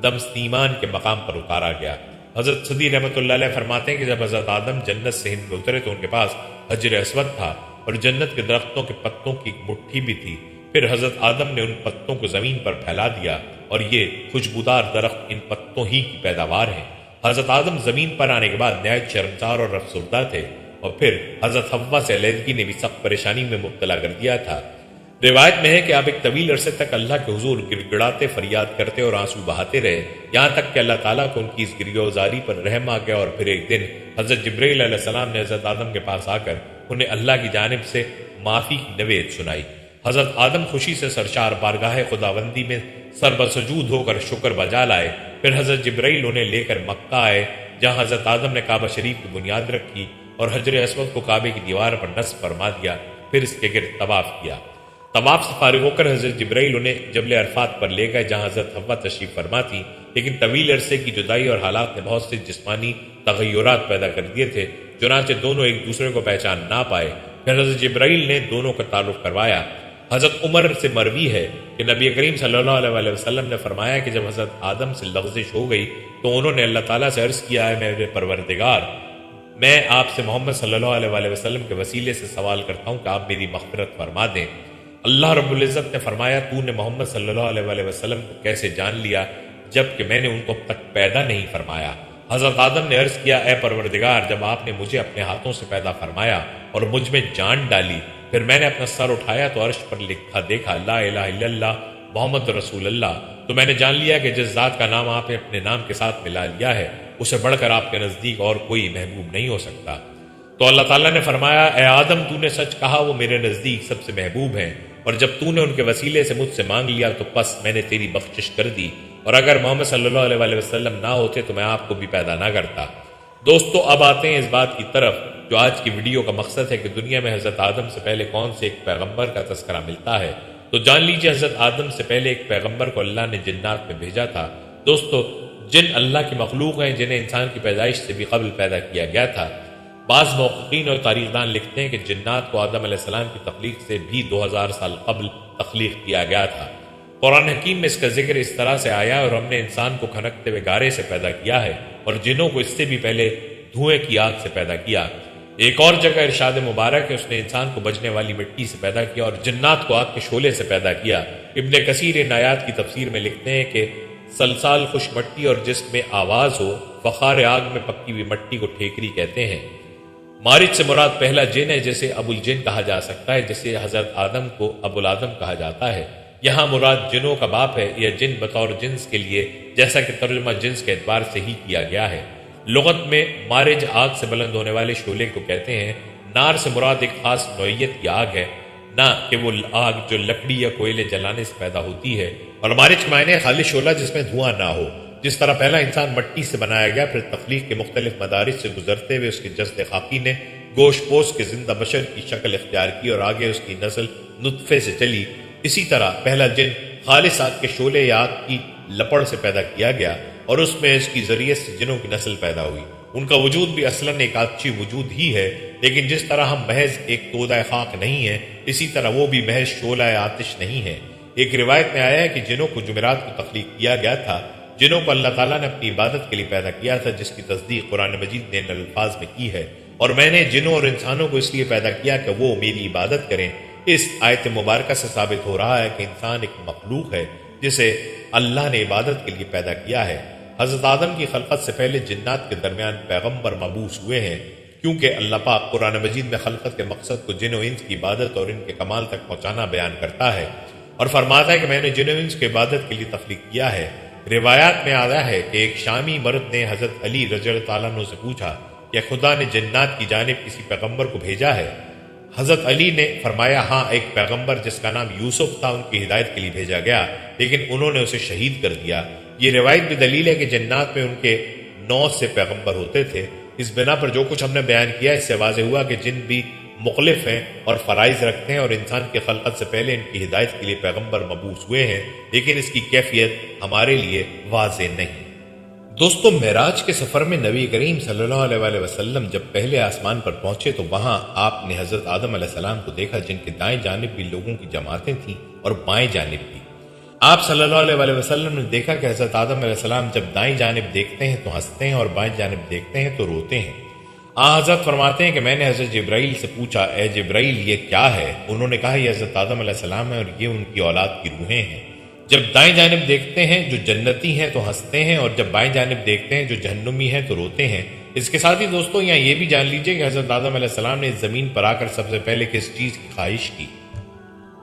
دمستیمان کے مقام پر اتارا گیا۔ حضرت صدی رحمۃ اللہ علیہ فرماتے ہیں کہ جب حضرت آدم جنت سے ہند میں اترے تو ان کے پاس حجر اسود تھا اور جنت کے درختوں کے پتوں کی ایک مٹھی بھی تھی۔ پھر حضرت آدم نے ان پتوں کو زمین پر پھیلا دیا اور یہ خوشبودار درخت ان پتوں ہی کی پیداوار ہیں۔ حضرت آدم زمین پر آنے کے بعد نہایت شرمسار اور افسردہ تھے اور پھر حضرت حوا سے علیحدگی نے بھی سخت پریشانی میں مبتلا کر دیا تھا۔ روایت میں ہے کہ آپ ایک طویل عرصے تک اللہ کے حضور گڑ گڑاتے، فریاد کرتے اور آنسو بہاتے رہے، یہاں تک کہ اللہ تعالیٰ کو ان کی اس گریہوزاری پر رحم آ گیا اور پھر ایک دن حضرت جبرائیل علیہ السلام نے حضرت آدم کے پاس آ کر انہیں اللہ کی جانب سے معافی کی نوید سنائی۔ حضرت آدم خوشی سے سرشار بارگاہ خداوندی میں سر بسجود ہو کر شکر بجا لائے۔ پھر حضرت جبرائیل انہیں لے کر مکہ آئے جہاں حضرت آدم نے کعبہ شریف کی بنیاد رکھی اور حجر اسود کو کعبے کی دیوار پر نصب فرما دیا، پھر اس کے گرد طواف کیا۔ طواف سے فارغ ہو کر حضرت جبرائیل انہیں جبل عرفات پر لے گئے جہاں حضرت حوا تشریف فرما تھی، لیکن طویل عرصے کی جدائی اور حالات نے بہت سے جسمانی تغیرات پیدا کر دیے تھے، چنانچہ دونوں ایک دوسرے کو پہچان نہ پائے۔ پھر حضرت جبرائیل نے دونوں کا تعارف کروایا۔ حضرت عمر سے مروی ہے کہ نبی کریم صلی اللہ علیہ وسلم نے فرمایا کہ جب حضرت آدم سے لغزش ہو گئی تو انہوں نے اللہ تعالیٰ سے عرض کیا، ہے میرے پروردگار، میں آپ سے محمد صلی اللہ علیہ وسلم کے وسیلے سے سوال کرتا ہوں کہ آپ میری مغفرت فرما دیں۔ اللہ رب العزت نے فرمایا، تو نے محمد صلی اللہ علیہ وسلم کو کیسے جان لیا جبکہ میں نے ان کو اب تک پیدا نہیں فرمایا؟ حضرت آدم نے عرض کیا، اے پروردگار، جب آپ نے مجھے اپنے ہاتھوں سے پیدا فرمایا اور مجھ میں جان ڈالی، پھر میں نے اپنا سر اٹھایا تو عرش پر لکھا دیکھا لا الہ الا اللہ محمد رسول اللہ، تو میں نے جان لیا کہ جس ذات کا نام آپ نے اپنے نام کے ساتھ ملا لیا ہے اسے بڑھ کر آپ کے نزدیک اور کوئی محبوب نہیں ہو سکتا۔ تو اللہ تعالیٰ نے فرمایا، اے آدم، تو نے سچ کہا، وہ میرے نزدیک سب سے محبوب ہیں، اور جب تو نے ان کے وسیلے سے مجھ سے مانگ لیا تو پس میں نے تیری بخشش کر دی، اور اگر محمد صلی اللہ علیہ وسلم نہ ہوتے تو میں آپ کو بھی پیدا نہ کرتا۔ دوستو، اب آتے ہیں اس بات کی طرف جو آج کی ویڈیو کا مقصد ہے کہ دنیا میں حضرت آدم سے پہلے کون سے ایک پیغمبر کا تذکرہ ملتا ہے۔ تو جان لیجیے، حضرت آدم سے پہلے ایک پیغمبر کو اللہ نے جنات میں بھیجا تھا۔ دوستو، جن اللہ کی مخلوق ہیں جنہیں انسان کی پیدائش سے بھی قبل پیدا کیا گیا تھا۔ بعض محققین اور تاریخ دان لکھتے ہیں کہ جنات کو آدم علیہ السلام کی تخلیق سے بھی 2000 سال قبل تخلیق کیا گیا تھا۔ قرآن حکیم میں اس کا ذکر اس طرح سے آیا، اور ہم نے انسان کو کھنکتے ہوئے گارے سے پیدا کیا ہے اور جنوں کو اس سے بھی پہلے دھوئیں کی آگ سے پیدا کیا۔ ایک اور جگہ ارشاد مبارک ہے، اس نے انسان کو بجنے والی مٹی سے پیدا کیا اور جنات کو آگ کے شعلے سے پیدا کیا۔ ابن کثیر ان آیات کی تفسیر میں لکھتے ہیں کہ سلسال خوش مٹی اور جس میں آواز ہو، فخار آگ میں پکی ہوئی مٹی کو ٹھیکری کہتے ہیں۔ مارج سے مراد پہلا جن ہے جسے ابو الجن کہا جا سکتا ہے، جسے حضرت آدم کو ابو الآدم کہا جاتا ہے۔ یہاں مراد جنوں کا باپ ہے یا جن بطور جنس کے لیے، جیسا کہ ترجمہ جنس کے اعتبار سے ہی کیا گیا ہے۔ لغت میں مارج آگ سے بلند ہونے والے شعلے کو کہتے ہیں۔ نار سے مراد ایک خاص نوعیت کی آگ ہے، نہ کہ وہ آگ جو لکڑی یا کوئلے جلانے سے پیدا ہوتی ہے۔ اور مارج کے معنی خالی شعلہ جس میں دھواں نہ ہو۔ جس طرح پہلا انسان مٹی سے بنایا گیا، پھر تخلیق کے مختلف مدارج سے گزرتے ہوئے اس کے جسد خاکی نے گوشت پوش کے زندہ بشر کی شکل اختیار کی اور آگے اس کی نسل نطفے سے چلی، اسی طرح پہلا جن خالص آگ کے شعلے یا آگ کی لپڑ سے پیدا کیا گیا اور اس میں اس کی ذریعے سے جنوں کی نسل پیدا ہوئی۔ ان کا وجود بھی اصلاً ایک آتشی وجود ہی ہے، لیکن جس طرح ہم محض ایک تودہ خاک نہیں ہیں، اسی طرح وہ بھی محض شعلہ آتش نہیں ہے۔ ایک روایت میں آیا ہے کہ جنوں کو جمعرات کو تخلیق کیا گیا تھا۔ جنوں کو اللہ تعالیٰ نے اپنی عبادت کے لیے پیدا کیا تھا، جس کی تصدیق قرآن مجید نے ان الفاظ میں کی ہے، اور میں نے جنوں اور انسانوں کو اس لیے پیدا کیا کہ وہ میری عبادت کریں۔ اس آیت مبارکہ سے ثابت ہو رہا ہے کہ انسان ایک مخلوق ہے جسے اللہ نے عبادت کے لیے پیدا کیا ہے۔ حضرت آدم کی خلقت سے پہلے جنات کے درمیان پیغمبر مبعوث ہوئے ہیں، کیونکہ اللہ پاک قرآن مجید میں خلقت کے مقصد کو جن و انس کی عبادت اور ان کے کمال تک پہنچانا بیان کرتا ہے، اور فرماتا ہے کہ میں نے جن و انس کی عبادت کے لیے تخلیق کیا ہے۔ روایات میں آتا ہے کہ ایک شامی مرد نے حضرت علی رضی اللہ تعالیٰ عنہ سے پوچھا کہ خدا نے جنات کی جانب کسی پیغمبر کو بھیجا ہے؟ حضرت علی نے فرمایا ہاں، ایک پیغمبر جس کا نام یوسف تھا ان کی ہدایت کے لیے بھیجا گیا، لیکن انہوں نے اسے شہید کر دیا۔ یہ روایت بھی دلیل ہے کہ جنات میں ان کے 9 سے پیغمبر ہوتے تھے۔ اس بنا پر جو کچھ ہم نے بیان کیا اس سے واضح ہوا کہ جن بھی مخلف ہیں اور فرائض رکھتے ہیں اور انسان کی خلقت سے پہلے ان کی ہدایت کے لیے پیغمبر مبعوث ہوئے ہیں، لیکن اس کی کیفیت ہمارے لیے واضح نہیں۔ دوستو، معراج کے سفر میں نبی کریم صلی اللہ علیہ وآلہ وسلم جب پہلے آسمان پر پہنچے تو وہاں آپ نے حضرت آدم علیہ السلام کو دیکھا، جن کے دائیں جانب بھی لوگوں کی جماعتیں تھیں اور بائیں جانب بھی۔ آپ صلی اللہ علیہ وآلہ وسلم نے دیکھا کہ حضرت آدم علیہ السلام جب دائیں جانب دیکھتے ہیں تو ہنستے ہیں اور بائیں جانب دیکھتے ہیں تو روتے ہیں۔ حضرت فرماتے ہیں کہ میں نے حضرت جبرائیل سے پوچھا، اے جبرائیل یہ کیا ہے؟ انہوں نے کہا یہ حضرت آدم علیہ السلام ہے اور یہ ان کی اولاد کی روحیں ہیں۔ جب دائیں جانب دیکھتے ہیں جو جنتی ہیں تو ہنستے ہیں، اور جب بائیں جانب دیکھتے ہیں جو جہنمی ہیں تو روتے ہیں۔ اس کے ساتھ ہی دوستو یہاں یہ بھی جان لیجئے کہ حضرت آدم علیہ السلام نے اس زمین پر آ کر سب سے پہلے کس چیز کی خواہش کی؟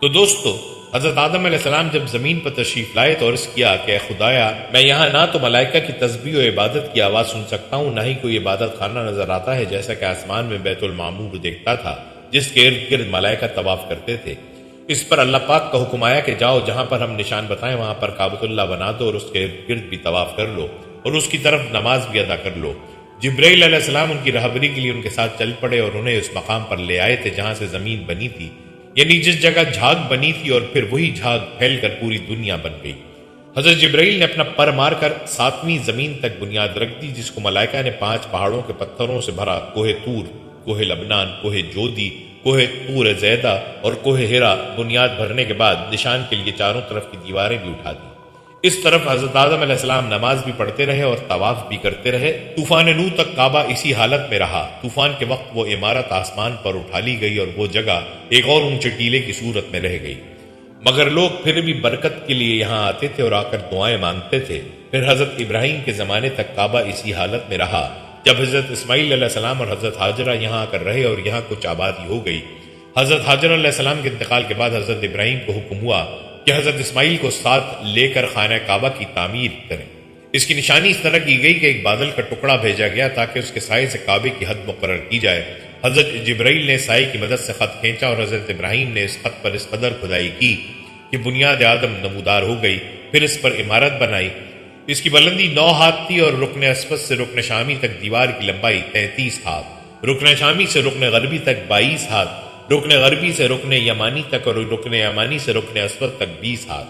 تو دوستو، حضرت آدم علیہ السلام جب زمین پر تشریف لائے تو عرض کیا کہ اے خدایا، میں یہاں نہ تو ملائکہ کی تسبیح و عبادت کی آواز سن سکتا ہوں، نہ ہی کوئی عبادت خانہ نظر آتا ہے جیسا کہ آسمان میں بیت المعمور دیکھتا تھا جس کے ارد گرد ملائکہ طواف کرتے تھے۔ اس پر اللہ پاک کا حکم آیا کہ جاؤ، جہاں پر ہم نشان بتائیں وہاں پر کعبۃ اللہ بنا دو اور اس کے ارد گرد بھی طواف کر لو اور اس کی طرف نماز بھی ادا کر لو۔ جبرائیل علیہ السلام ان کی رہبری کے لیے ان کے ساتھ چل پڑے اور انہیں اس مقام پر لے آئے تھے جہاں سے زمین بنی تھی، یعنی جس جگہ جھاگ بنی تھی، اور پھر وہی جھاگ پھیل کر پوری دنیا بن گئی۔ حضرت جبرائیل نے اپنا پر مار کر 7ویں زمین تک بنیاد رکھ دی، جس کو ملائکہ نے 5 پہاڑوں کے پتھروں سے بھرا کوہ طور، کوہ لبنان، کوہ جودی، کوہ طور زیدہ اور کوہ ہرا بنیاد بھرنے کے بعد نشان کے لیے چاروں طرف کی دیواریں بھی اٹھا دی۔ اس طرف حضرت آدم علیہ السلام نماز بھی پڑھتے رہے اور طواف بھی کرتے رہے۔ طوفان نوح تک کعبہ اسی حالت میں رہا۔ طوفان کے وقت وہ عمارت آسمان پر اٹھا لی گئی اور وہ جگہ ایک اور اونچے ٹیلے کی صورت میں رہ گئی، مگر لوگ پھر بھی برکت کے لیے یہاں آتے تھے اور آ کر دعائیں مانگتے تھے۔ پھر حضرت ابراہیم کے زمانے تک کعبہ اسی حالت میں رہا، جب حضرت اسماعیل علیہ السلام اور حضرت ہاجرہ یہاں آ کر رہے اور یہاں کچھ آبادی ہو گئی۔ حضرت ہاجرہ علیہ السلام کے انتقال کے بعد حضرت ابراہیم کو حکم ہوا کہ حضرت اسماعیل کو ساتھ لے کر خانہ کعبہ کی تعمیر کریں۔ اس کی نشانی اس طرح کی گئی کہ ایک بادل کا ٹکڑا بھیجا گیا تاکہ اس کے سائے سے کعبے کی حد مقرر کی جائے۔ حضرت جبرائیل نے سائے کی مدد سے خط کھینچا اور حضرت ابراہیم نے اس خط پر اس قدر کھدائی کی کہ بنیاد آدم نمودار ہو گئی۔ پھر اس پر عمارت بنائی۔ اس کی بلندی 9 ہاتھ تھی اور رکن اسود سے رکن شامی تک دیوار کی لمبائی 33 ہاتھ، رکن شامی سے رکن غربی تک 22 ہاتھ، رکن غربی سے رکن یمانی تک اور رکن یمانی سے رکن اسود تک 20 ہاتھ۔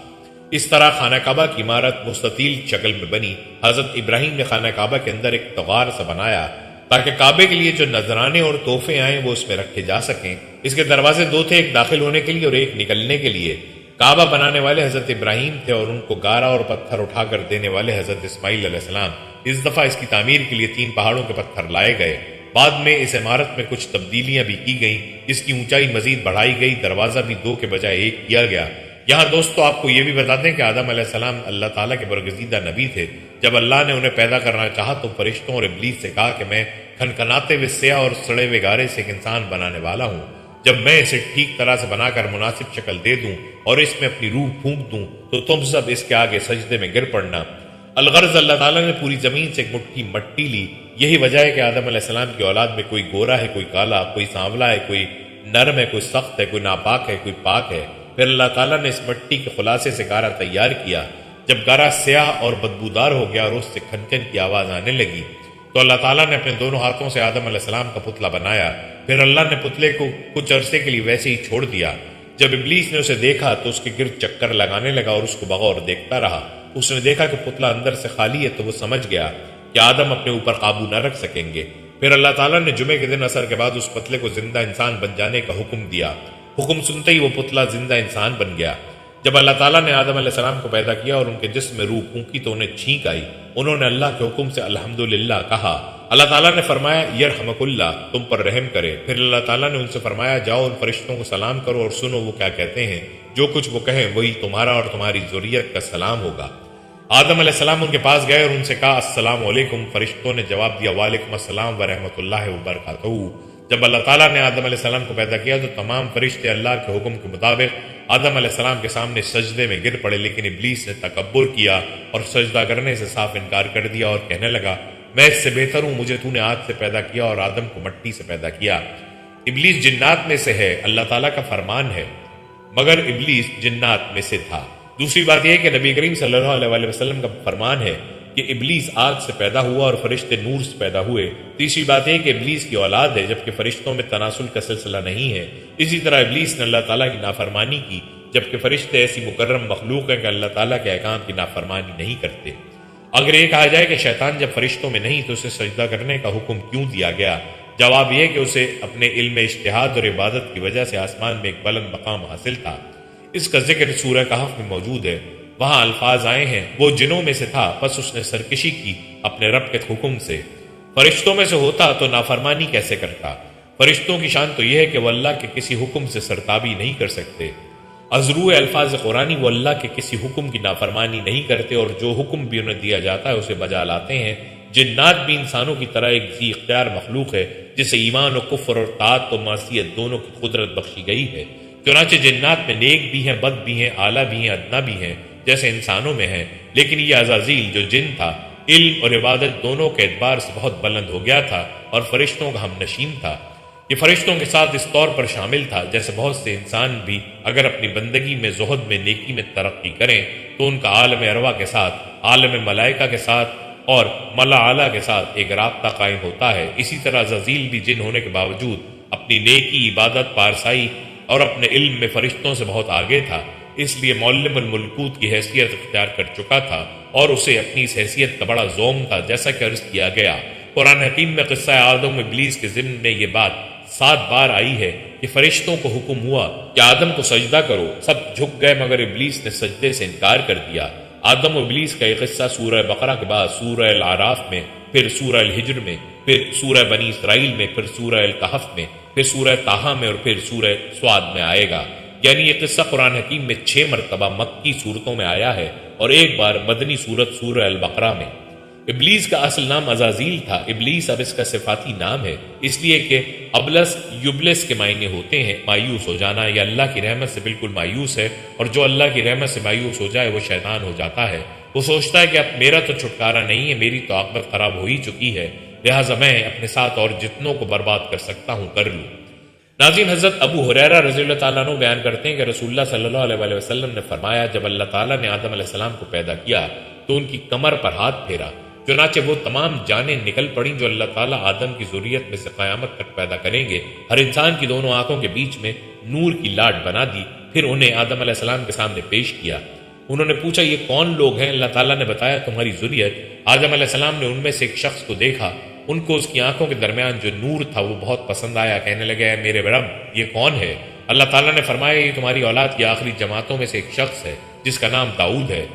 اس طرح خانہ کعبہ کی عمارت مستطیل شکل میں بنی۔ حضرت ابراہیم نے خانہ کعبہ کے اندر ایک تغار سا بنایا تاکہ کعبے کے لیے جو نذرانے اور تحفے آئیں وہ اس میں رکھے جا سکیں۔ اس کے دروازے 2 تھے، ایک داخل ہونے کے لیے اور ایک نکلنے کے لیے۔ کعبہ بنانے والے حضرت ابراہیم تھے اور ان کو گارا اور پتھر اٹھا کر دینے والے حضرت اسماعیل علیہ السلام۔ اس دفعہ اس کی تعمیر کے لیے 3 پہاڑوں کے پتھر لائے گئے۔ بعد میں اس عمارت میں کچھ تبدیلیاں بھی کی گئیں۔ اس کی اونچائی مزید بڑھائی گئی، دروازہ بھی 2 کے بجائے 1 کیا گیا۔ یہاں دوستو آپ کو یہ بھی بتا دیں کہ آدم علیہ السلام اللہ تعالیٰ کے برگزیدہ نبی تھے۔ جب اللہ نے انہیں پیدا کرنا چاہا تو فرشتوں اور ابلیس سے کہا کہ میں کھنکھناتے ہوئے سیاہ اور سڑے ہوئے گارے سے ایک انسان بنانے والا ہوں۔ جب میں اسے ٹھیک طرح سے بنا کر مناسب شکل دے دوں اور اس میں اپنی روح پھونک دوں تو تم سب اس کے آگے سجدے میں گر پڑنا۔ الغرض اللہ تعالیٰ نے پوری زمین سے ایک مٹھی مٹی لی۔ یہی وجہ ہے کہ آدم علیہ السلام کی اولاد میں کوئی گورا ہے، کوئی کالا، کوئی سانولا ہے، کوئی نرم ہے، کوئی سخت ہے، کوئی ناپاک ہے، کوئی پاک ہے۔ پھر اللہ تعالیٰ نے اس مٹی کے خلاصے سے گارا تیار کیا۔ جب گارا سیاہ اور بدبودار ہو گیا اور اس سے کھنکن کی آواز آنے لگی تو اللہ تعالیٰ نے اپنے دونوں ہاتھوں سے آدم علیہ السلام کا پتلا بنایا۔ پھر اللہ نے پتلے کو کچھ عرصے کے لیے ویسے ہی چھوڑ دیا۔ جب ابلیس نے اسے دیکھا تو اس کے گرد چکر لگانے لگا اور اس کو بغور دیکھتا رہا۔ اس نے دیکھا کہ پتلا اندر سے خالی ہے تو وہ سمجھ گیا کہ آدم اپنے اوپر قابو نہ رکھ سکیں گے۔ پھر اللہ تعالیٰ نے جمعے کے دن عصر کے بعد اس پتلے کو زندہ انسان بن جانے کا حکم دیا۔ حکم سنتے ہی وہ پتلا زندہ انسان بن گیا۔ جب اللہ تعالیٰ نے آدم علیہ السلام کو پیدا کیا اور ان کے جسم میں روح پھونکی تو انہیں چھینک آئی۔ انہوں نے اللہ کے حکم سے الحمدللہ کہا۔ اللہ تعالیٰ نے فرمایا یرحمک اللہ، تم پر رحم کرے۔ پھر اللہ تعالیٰ نے ان سے فرمایا جاؤ ان فرشتوں کو سلام کرو اور سنو وہ کیا کہتے ہیں، جو کچھ وہ کہیں وہی تمہارا اور تمہاری ذریت کا سلام ہوگا۔ آدم علیہ السلام ان کے پاس گئے اور ان سے کہا السلام علیکم۔ فرشتوں نے جواب دیا وعلیکم السلام ورحمۃ اللہ وبرکاتہ۔ جب اللہ تعالیٰ نے آدم علیہ السلام کو پیدا کیا تو تمام فرشتے اللہ کے حکم کے مطابق آدم علیہ السلام کے سامنے سجدے میں گر پڑے، لیکن ابلیس نے تکبر کیا اور سجدہ کرنے سے صاف انکار کر دیا اور کہنے لگا میں اس سے بہتر ہوں، مجھے تو نے آگ سے پیدا کیا اور آدم کو مٹی سے پیدا کیا۔ ابلیس جنات میں سے ہے، اللہ تعالیٰ کا فرمان ہے، مگر ابلیس جنات میں سے تھا۔ دوسری بات یہ کہ نبی کریم صلی اللہ علیہ وسلم کا فرمان ہے کہ ابلیس آگ سے پیدا ہوا اور فرشتے نور سے پیدا ہوئے۔ تیسری بات یہ کہ ابلیس کی اولاد ہے، جبکہ فرشتوں میں تناسل کا سلسلہ نہیں ہے۔ اسی طرح ابلیس نے اللہ تعالیٰ کی نافرمانی کی، جبکہ فرشتے ایسی مکرم مخلوق ہیں کہ اللہ تعالیٰ کے احکام کی نافرمانی نہیں کرتے۔ اگر یہ کہا جائے کہ شیطان جب فرشتوں میں نہیں تو اسے سجدہ کرنے کا حکم کیوں دیا گیا؟ جواب یہ کہ اسے اپنے علم اجتہاد اور عبادت کی وجہ سے آسمان میں ایک بلند مقام حاصل تھا۔ اس کا ذکر سورہ کہف میں موجود ہے۔ وہاں الفاظ آئے ہیں وہ جنوں میں سے تھا، پس اس نے سرکشی کی اپنے رب کے حکم سے۔ فرشتوں میں سے ہوتا تو نافرمانی کیسے کرتا؟ فرشتوں کی شان تو یہ ہے کہ وہ اللہ کے کسی حکم سے سرتابی نہیں کر سکتے۔ ازرو الفاظ قرآنی وہ اللہ کے کسی حکم کی نافرمانی نہیں کرتے اور جو حکم بھی انہیں دیا جاتا ہے اسے بجا لاتے ہیں۔ جنات بھی انسانوں کی طرح ایک ذی اختیار مخلوق ہے جسے ایمان و کفر اور طاعت و معصیت دونوں کی قدرت بخشی گئی ہے۔ چنانچہ جنات میں نیک بھی ہیں، بد بھی ہیں، اعلیٰ بھی ہیں، ادنا بھی ہیں، جیسے انسانوں میں ہیں، لیکن یہ عزازیل جو جن تھا علم اور عبادت دونوں کے اعتبار سے بہت بلند ہو گیا تھا اور فرشتوں کا ہم نشین تھا۔ یہ فرشتوں کے ساتھ اس طور پر شامل تھا جیسے بہت سے انسان بھی اگر اپنی بندگی میں زہد میں نیکی میں ترقی کریں تو ان کا عالم ارواح کے ساتھ، عالم ملائکہ کے ساتھ اور ملا اعلیٰ کے ساتھ ایک رابطہ قائم ہوتا ہے۔ اسی طرح عزازیل بھی جن ہونے کے باوجود اپنی نیکی، عبادت، پارسائی اور اپنے علم میں فرشتوں سے بہت آگے تھا، اس لیے معلم الملکوت کی حیثیت اختیار کر چکا تھا اور اسے اپنی اس حیثیت کا بڑا ذوم تھا، جیسا کہ عرض کیا گیا۔ قرآن حکیم میں قصہ آدم و ابلیس کے ضمن میں یہ بات 7 بار آئی ہے کہ فرشتوں کو حکم ہوا کہ آدم کو سجدہ کرو، سب جھک گئے مگر ابلیس نے سجدے سے انکار کر دیا۔ آدم و ابلیس کا یہ قصہ سورہ بقرہ کے بعد سورہ الاعراف میں، پھر سورہ الحجر میں، پھر سورہ بنی اسرائیل میں، پھر سورہ الکہف میں، پھر سورہ طٰہٰ میں اور پھر سورہ سواد میں آئے گا۔ یعنی یہ قصہ قرآن حکیم میں 6 مرتبہ مکی صورتوں میں آیا ہے اور ایک بار مدنی صورت سورہ البقرہ میں۔ ابلیس کا اصل نام عزازیل تھا۔ ابلیس اب اس کا صفاتی نام ہے، اس لیے کہ ابلس یبلس کے معنی ہوتے ہیں مایوس ہو جانا، یا اللہ کی رحمت سے بالکل مایوس ہے، اور جو اللہ کی رحمت سے مایوس ہو جائے وہ شیطان ہو جاتا ہے۔ وہ سوچتا ہے کہ اب میرا تو چھٹکارا نہیں ہے، میری تو عاقبت خراب ہو ہی چکی ہے، لہٰذا میں اپنے ساتھ اور جتنوں کو برباد کر سکتا ہوں کر لوں۔ ناظرین، حضرت ابو ہریرہ رضی اللہ تعالیٰ عنہ بیان کرتے ہیں کہ رسول اللہ صلی اللہ علیہ وسلم نے فرمایا جب اللہ تعالیٰ نے آدم علیہ السلام کو پیدا کیا تو ان کی کمر پر ہاتھ پھیرا، چنانچہ وہ تمام جانیں نکل پڑیں جو اللہ تعالیٰ آدم کی ذریت میں سے قیامت تک پیدا کریں گے۔ ہر انسان کی دونوں آنکھوں کے بیچ میں نور کی لاٹ بنا دی، پھر انہیں آدم علیہ السلام کے سامنے پیش کیا۔ انہوں نے پوچھا یہ کون لوگ ہیں؟ اللہ تعالیٰ نے بتایا تمہاری ذریت۔ آدم علیہ السلام نے ان میں سے ایک شخص کو دیکھا، ان کو اس کی آنکھوں کے درمیان جو نور تھا وہ بہت پسند آیا، کہنے لگے اے میرے رب یہ کون ہے؟ اللہ تعالیٰ نے فرمایا یہ تمہاری اولاد کی آخری جماعتوں میں سے ایک شخص ہے جس کا نام داؤد ہے۔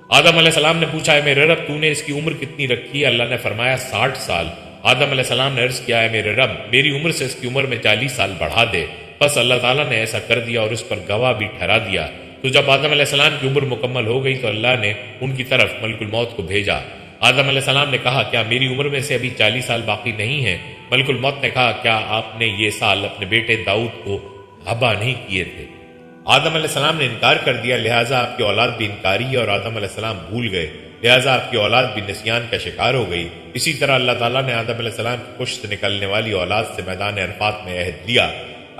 آدم علیہ السلام نے پوچھا اے میرے رب تو نے اس کی عمر کتنی رکھی ہے؟ اللہ نے فرمایا 60 سال۔ آدم علیہ السلام نے عرض کیا اے میرے رب میری عمر سے اس کی عمر میں 40 سال بڑھا دے۔ بس اللہ تعالیٰ نے ایسا کر دیا اور اس پر گواہ بھی ٹھہرا دیا۔ تو جب آدم علیہ السلام کی عمر مکمل ہو گئی تو اللہ نے ان کی طرف ملک الموت کو بھیجا۔ آدم علیہ السلام نے کہا کیا میری عمر میں سے ابھی 40 سال باقی نہیں ہیں؟ ملک الموت نے کہا کیا آپ نے یہ سال اپنے بیٹے داؤد کو ہبا نہیں کیے تھے؟ آدم علیہ السلام نے انکار کر دیا، لہٰذا آپ کی اولاد بھی انکاری ہے، اور آدم علیہ السلام بھول گئے، لہٰذا آپ کی اولاد بھی نسیان کا شکار ہو گئی۔ اسی طرح اللہ تعالیٰ نے آدم علیہ السلام کی پشت سے نکلنے والی اولاد سے میدان عرفات میں عہد لیا۔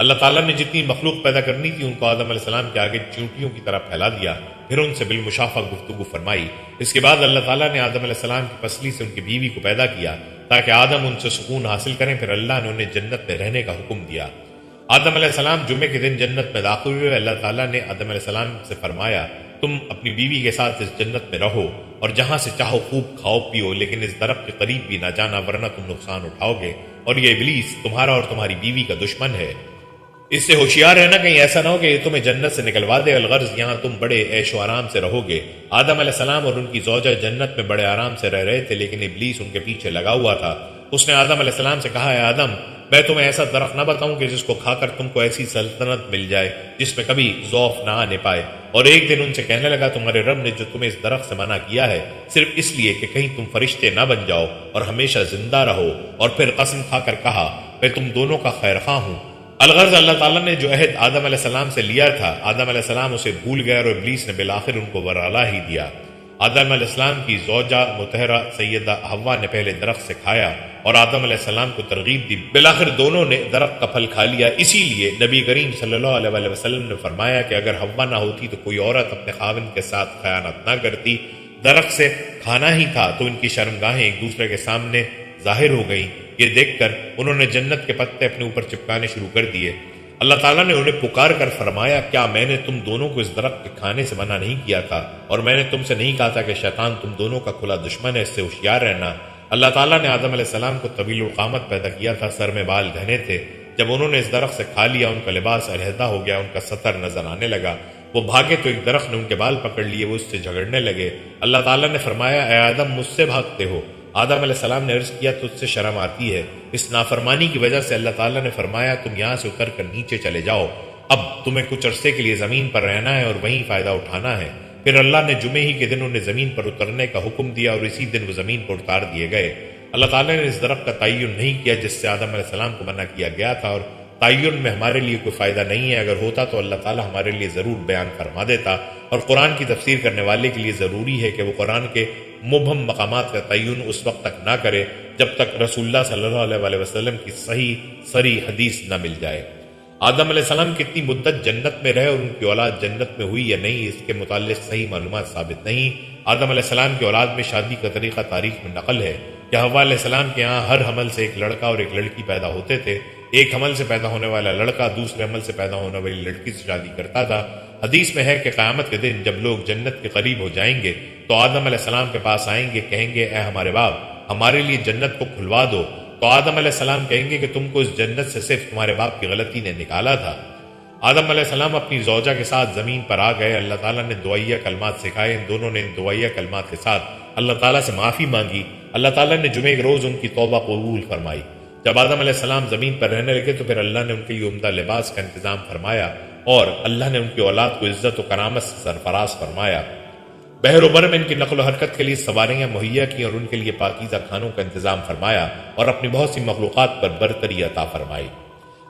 اللہ تعالیٰ نے جتنی مخلوق پیدا کرنی تھی ان کو آدم علیہ السلام کے آگے چیونٹیوں کی طرح پھیلا دیا، پھر ان سے بالمشافہ گفتگو فرمائی۔ اس کے بعد اللہ تعالیٰ نے آدم علیہ السلام کی پسلی سے ان کی بیوی کو پیدا کیا تاکہ آدم ان سے سکون حاصل کریں، پھر اللہ نے انہیں جنت میں رہنے کا حکم دیا۔ آدم علیہ السلام جمعے کے دن جنت میں داخل ہوئے۔ اللہ تعالیٰ نے آدم علیہ السلام سے فرمایا تم اپنی بیوی کے ساتھ اس جنت میں رہو اور جہاں سے چاہو خوب کھاؤ پیو، لیکن اس درخت کے قریب بھی نہ جانا ورنہ تم نقصان اٹھاؤ گے، اور یہ ابلیس تمہارا اور تمہاری بیوی کا دشمن ہے، اس سے ہوشیار رہنا کہیں ایسا نہ ہو کہ یہ تمہیں جنت سے نکلوا دے، الغرض یہاں تم بڑے عیش و آرام سے رہو گے۔ آدم علیہ السلام اور ان کی زوجہ جنت میں بڑے آرام سے رہ رہے تھے، لیکن ابلیس ان کے پیچھے لگا ہوا تھا۔ اس نے آدم علیہ السلام سے کہا اے آدم میں تمہیں ایسا درخت نہ بتاؤں کہ جس کو کھا کر تم کو ایسی سلطنت مل جائے جس میں کبھی ذوف نہ آنے پائے؟ اور ایک دن ان سے کہنے لگا تمہارے رب نے جو تمہیں اس درخت سے منع کیا ہے صرف اس لیے کہ کہیں تم فرشتے نہ بن جاؤ اور ہمیشہ زندہ رہو، اور پھر قسم کھا کر کہا میں تم دونوں کا خیر خواہ ہوں، الغرض اللہ تعالیٰ نے جو عہد آدم علیہ السلام سے لیا تھا، آدم علیہ السلام اسے بھول گئے اور ابلیس نے بالآخر ان کو ورعلا ہی دیا۔ آدم علیہ السلام کی زوجہ مطہرہ سیدہ حوا نے پہلے درخت سے کھایا اور آدم علیہ السلام کو ترغیب دی، بالآخر دونوں نے درخت کا پھل کھا لیا۔ اسی لیے نبی کریم صلی اللہ علیہ وسلم نے فرمایا کہ اگر حوا نہ ہوتی تو کوئی عورت اپنے خاوند کے ساتھ خیانت نہ کرتی۔ درخت سے کھانا ہی تھا تو ان کی شرمگاہیں ایک دوسرے کے سامنے ظاہر ہو گئیں۔ یہ دیکھ کر انہوں نے جنت کے پتے اپنے اوپر چپکانے شروع کر دیے۔ اللہ تعالیٰ نے انہیں پکار کر فرمایا، کیا میں نے تم دونوں کو اس درخت کے کھانے سے منع نہیں کیا تھا؟ اور میں نے تم سے نہیں کہا تھا کہ شیطان تم دونوں کا کھلا دشمن ہے، اس سے ہوشیار رہنا۔ اللہ تعالیٰ نے آدم علیہ السلام کو طویل القامت پیدا کیا تھا، سر میں بال گھنے تھے۔ جب انہوں نے اس درخت سے کھا لیا، ان کا لباس علیحدہ ہو گیا، ان کا ستر نظر آنے لگا۔ وہ بھاگے تو ایک درخت نے ان کے بال پکڑ لیے، وہ اس سے جھگڑنے لگے۔ اللہ تعالیٰ نے فرمایا، اے آدم مجھ سے بھاگتے ہو؟ آدم علیہ السلام نے عرض کیا، تجھ سے شرم آتی ہے؟ اس نافرمانی کی وجہ سے اللہ تعالیٰ نے فرمایا، تم یہاں سے اتر کر نیچے چلے جاؤ، اب تمہیں کچھ عرصے کے لیے زمین پر رہنا ہے اور وہیں فائدہ اٹھانا ہے۔ پھر اللہ نے جمعے ہی کے دن انہیں زمین پر اترنے کا حکم دیا اور اسی دن وہ زمین پر اتار دیے گئے۔ اللہ تعالیٰ نے اس درخت کا تعین نہیں کیا جس سے آدم علیہ السلام کو منع کیا گیا تھا، اور تعین میں ہمارے لیے کوئی فائدہ نہیں ہے۔ اگر ہوتا تو اللہ تعالیٰ ہمارے لیے ضرور بیان فرما دیتا، اور قرآن کی تفسیر کرنے والے کے لیے ضروری ہے کہ وہ قرآن کے مبہم مقامات کا تعین اس وقت تک نہ کرے جب تک رسول اللہ صلی اللہ علیہ وسلم کی صحیح صریح حدیث نہ مل جائے۔ آدم علیہ السلام کتنی مدت جنت میں رہے اور ان کی اولاد جنت میں ہوئی یا نہیں، اس کے متعلق صحیح معلومات ثابت نہیں۔ آدم علیہ السلام کی اولاد میں شادی کا طریقہ تاریخ میں نقل ہے کہ حوا علیہ السلام کے ہاں ہر حمل سے ایک لڑکا اور ایک لڑکی پیدا ہوتے تھے۔ ایک حمل سے پیدا ہونے والا لڑکا دوسرے حمل سے پیدا ہونے والی لڑکی سے شادی کرتا تھا۔ حدیث میں ہے کہ قیامت کے دن جب لوگ جنت کے قریب ہو جائیں گے تو آدم علیہ السلام کے پاس آئیں گے، کہیں گے، اے ہمارے باپ، ہمارے لیے جنت کو کھلوا دو۔ تو آدم علیہ السلام کہیں گے کہ تم کو اس جنت سے صرف تمہارے باپ کی غلطی نے نکالا تھا۔ آدم علیہ السلام اپنی زوجہ کے ساتھ زمین پر آ گئے۔ اللہ تعالیٰ نے دعائیہ کلمات سکھائے، ان دونوں نے ان دعائیہ کلمات کے ساتھ اللہ تعالیٰ سے معافی مانگی۔ اللہ تعالیٰ نے جمعے کے روز ان کی توبہ قبول فرمائی۔ جب آدم علیہ السلام زمین پر رہنے لگے تو پھر اللہ نے ان کے لیے عمدہ لباس کا انتظام فرمایا اور اللہ نے ان کی اولاد کو عزت و کرامت سے سرفراز فرمایا۔ بحر و بر میں ان کی نقل و حرکت کے لیے سواریاں مہیا کی اور ان کے لیے پاکیزہ کھانوں کا انتظام فرمایا اور اپنی بہت سی مخلوقات پر برتری عطا فرمائی۔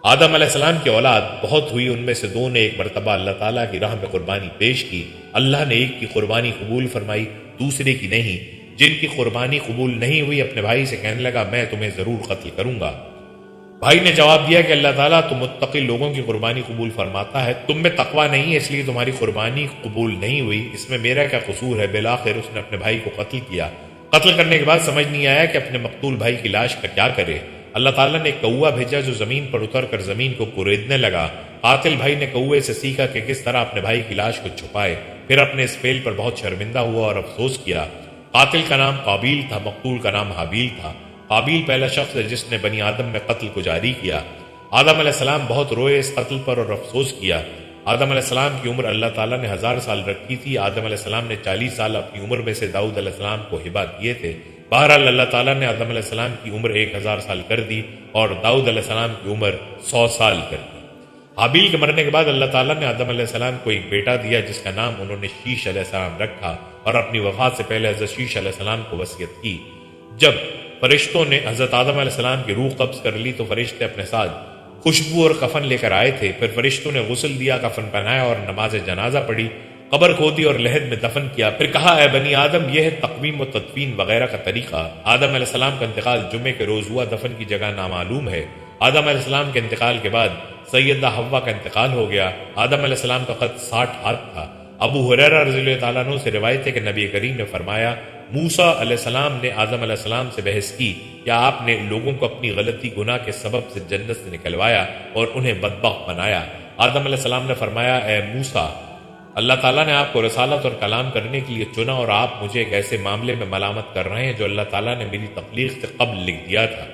آدم علیہ السلام کی اولاد بہت ہوئی، ان میں سے دو نے ایک مرتبہ اللہ تعالیٰ کی راہ میں قربانی پیش کی۔ اللہ نے ایک کی قربانی قبول فرمائی، دوسرے کی نہیں۔ جن کی قربانی قبول نہیں ہوئی اپنے بھائی سے کہنے لگا، میں تمہیں ضرور قتل کروں گا۔ بھائی نے جواب دیا کہ اللہ تعالیٰ تو متقی لوگوں کی قربانی قبول فرماتا ہے، تم میں تقوی نہیں ہے اس لیے تمہاری قربانی قبول نہیں ہوئی، اس میں میرا کیا قصور ہے؟ بالآخر اس نے اپنے بھائی کو قتل کیا۔ قتل کرنے کے بعد سمجھ نہیں آیا کہ اپنے مقتول بھائی کی لاش کا کیا کرے۔ اللہ تعالیٰ نے ایک کوا بھیجا جو زمین پر اتر کر زمین کو کوریدنے لگا۔ قاتل بھائی نے کوے سے سیکھا کہ کس طرح اپنے بھائی کی لاش کو چھپائے، پھر اپنے اس فعل پر بہت شرمندہ ہوا اور افسوس کیا۔ قاتل کا نام قابیل تھا، مقتول کا نام حابیل تھا۔ قابیل پہلا شخص ہے جس نے بنی آدم میں قتل کو جاری کیا۔ آدم علیہ السلام بہت روئے اس قتل پر اور افسوس کیا۔ آدم علیہ السلام کی عمر اللہ تعالیٰ نے 1000 سال رکھی تھی۔ آدم علیہ السلام نے 40 سال اپنی عمر میں سے داؤد علیہ السلام کو ہبہ کیے تھے۔ بہرحال اللہ تعالیٰ نے آدم علیہ السلام کی عمر 1000 سال کر دی اور داؤد علیہ السلام کی عمر 100 سال کر دی۔ حابیل کے مرنے کے بعد اللہ تعالیٰ نے آدم علیہ السلام کو ایک بیٹا دیا جس کا نام انہوں نے شیش علیہ السلام رکھا اور اپنی وفات سے پہلے حضرت شیش علیہ السلام کو وصیت کی۔ جب فرشتوں نے حضرت آدم علیہ السلام کی روح قبض کر لی تو فرشتے اپنے ساتھ خوشبو اور کفن لے کر آئے تھے۔ پھر فرشتوں نے غسل دیا، کفن پہنایا اور نماز جنازہ پڑھی، قبر کھودی اور لحد میں دفن کیا۔ پھر کہا، اے بنی آدم، یہ ہے تقویم و تدفین وغیرہ کا طریقہ۔ آدم علیہ السلام کا انتقال جمعے کے روز ہوا، دفن کی جگہ نامعلوم ہے۔ آدم علیہ السلام کے انتقال کے بعد سیدہ حوا کا انتقال ہو گیا۔ آدم علیہ السلام کا قد 60 ہاتھ تھا۔ ابو ہریرہ رضی اللہ تعالیٰ عنہ سے روایت ہے کہ نبی کریم نے فرمایا، موسیٰ علیہ السلام نے آدم علیہ السلام سے بحث کی، کیا آپ نے لوگوں کو اپنی غلطی گناہ کے سبب سے جنت سے نکلوایا اور انہیں بدبخت بنایا؟ آدم علیہ السلام نے فرمایا، اے موسیٰ، اللہ تعالیٰ نے آپ کو رسالت اور کلام کرنے کے لیے چنا اور آپ مجھے ایک ایسے معاملے میں ملامت کر رہے ہیں جو اللہ تعالیٰ نے میری تخلیق سے قبل لکھ دیا تھا۔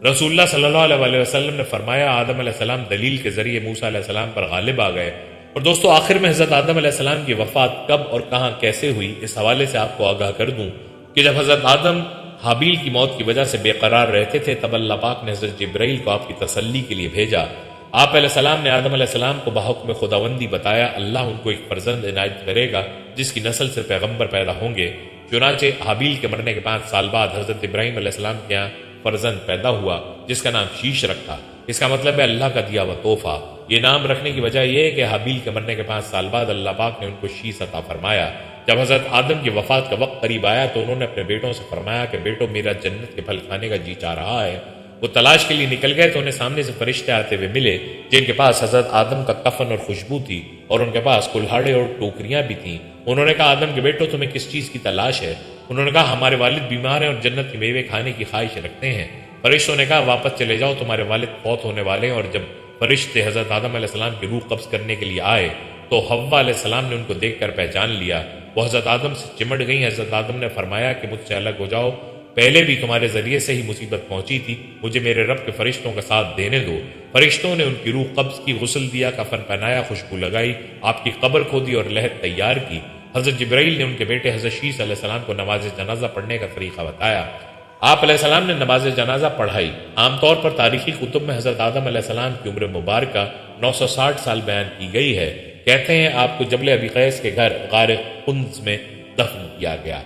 رسول اللہ صلی اللہ علیہ وسلم نے فرمایا، آدم علیہ السلام دلیل کے ذریعے موسیٰ علیہ السلام پر غالب آ گئے۔ اور دوستو، آخر میں حضرت آدم علیہ السلام کی وفات کب اور کہاں کیسے ہوئی، اس حوالے سے آپ کو آگاہ کر دوں کہ جب حضرت آدم حابیل کی موت کی وجہ سے بے قرار رہتے تھے تب اللہ پاک نے حضرت جبرائیل کو آپ کی تسلی کے لیے بھیجا۔ آپ علیہ السلام نے آدم علیہ السلام کو بحکم خداوندی بتایا، اللہ ان کو ایک فرزند عنایت کرے گا جس کی نسل سے پیغمبر پیدا ہوں گے۔ چنانچہ حابیل کے مرنے کے 5 سال بعد حضرت ابراہیم علیہ السلام کے یہاں فرزند پیدا ہوا جس کا نام شیش رکھا۔ اس کا مطلب ہے اللہ کا دیا ہوا تحفہ۔ یہ نام رکھنے کی وجہ یہ ہے کہ حابیل کے مرنے کے 5 سال بعد اللہ پاک نے ان کو شیس عطا فرمایا۔ جب حضرت آدم کی وفات کا وقت قریب آیا تو انہوں نے اپنے بیٹوں سے فرمایا کہ بیٹو میرا جنت کے پھل کھانے کا جی چاہ رہا ہے۔ وہ تلاش کے لیے نکل گئے تو انہیں سامنے سے فرشتے آتے ہوئے ملے جن کے پاس حضرت آدم کا کفن اور خوشبو تھی اور ان کے پاس کلہاڑے اور ٹوکریاں بھی تھیں۔ انہوں نے کہا آدم کے بیٹو تمہیں کس چیز کی تلاش ہے؟ انہوں نے کہا ہمارے والد بیمار ہیں اور جنت کے میوے کھانے کی خواہش رکھتے ہیں۔ فرشتوں نے کہا واپس چلے جاؤ، تمہارے والد فوت ہونے والے ہیں۔ اور جب فرشتے حضرت آدم علیہ السلام کی روح قبض کرنے کے لیے آئے تو حوا علیہ السلام نے ان کو دیکھ کر پہچان لیا۔ وہ حضرت آدم سے چمٹ گئیں۔ حضرت آدم نے فرمایا کہ مجھ سے الگ ہو جاؤ، پہلے بھی تمہارے ذریعے سے ہی مصیبت پہنچی تھی، مجھے میرے رب کے فرشتوں کا ساتھ دینے دو۔ فرشتوں نے ان کی روح قبض کی، غسل دیا، کفن پہنایا، خوشبو لگائی، آپ کی قبر کھودی اور لحد تیار کی۔ حضرت جبرائیل نے ان کے بیٹے حضرت شیس علیہ السلام کو نماز جنازہ پڑھنے کا طریقہ بتایا۔ آپ علیہ السلام نے نماز جنازہ پڑھائی۔ عام طور پر تاریخی کتب میں حضرت آدم علیہ السلام کی عمر مبارکہ 960 سال بیان کی گئی ہے۔ کہتے ہیں آپ کو جبل ابی قیس کے گھر غار قنز میں دفن کیا گیا۔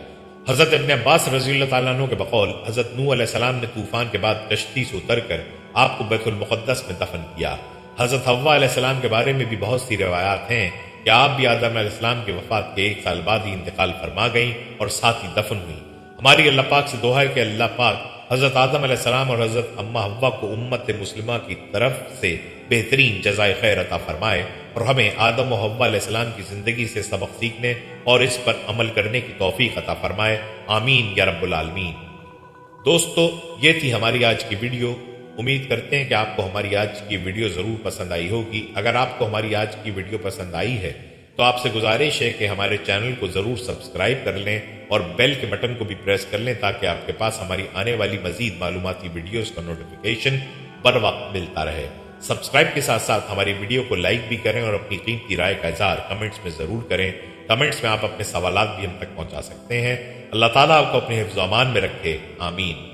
حضرت ابن عباس رضی اللہ تعالیٰ عنہ کے بقول حضرت نوح علیہ السلام نے طوفان کے بعد کشتی سے اتر کر آپ کو بیت المقدس میں دفن کیا۔ حضرت حوا علیہ السلام کے بارے میں بھی بہت سی روایات ہیں کہ آپ بھی آدم علیہ السلام کی وفات کے 1 سال بعد ہی انتقال فرما گئیں اور ساتھ ہی دفن ہوئی۔ ہماری اللہ پاک سے دعا ہے کہ اللہ پاک حضرت آدم علیہ السلام اور حضرت اماں حوا کو امت مسلمہ کی طرف سے بہترین جزائے خیر عطا فرمائے اور ہمیں آدم و حوا علیہ السلام کی زندگی سے سبق سیکھنے اور اس پر عمل کرنے کی توفیق عطا فرمائے، آمین یا رب العالمین۔ دوستو، یہ تھی ہماری آج کی ویڈیو۔ امید کرتے ہیں کہ آپ کو ہماری آج کی ویڈیو ضرور پسند آئی ہوگی۔ اگر آپ کو ہماری آج کی ویڈیو پسند آئی ہے تو آپ سے گزارش ہے کہ ہمارے چینل کو ضرور سبسکرائب کر لیں اور بیل کے بٹن کو بھی پریس کر لیں تاکہ آپ کے پاس ہماری آنے والی مزید معلوماتی ویڈیوز کا نوٹیفیکیشن بر وقت ملتا رہے۔ سبسکرائب کے ساتھ ساتھ ہماری ویڈیو کو لائک بھی کریں اور اپنی قیمتی رائے کا اظہار کمنٹس میں ضرور کریں۔ کمنٹس میں آپ اپنے سوالات بھی ہم تک پہنچا سکتے ہیں۔ اللہ تعالیٰ آپ کو اپنے حفظ و امان میں رکھے، آمین۔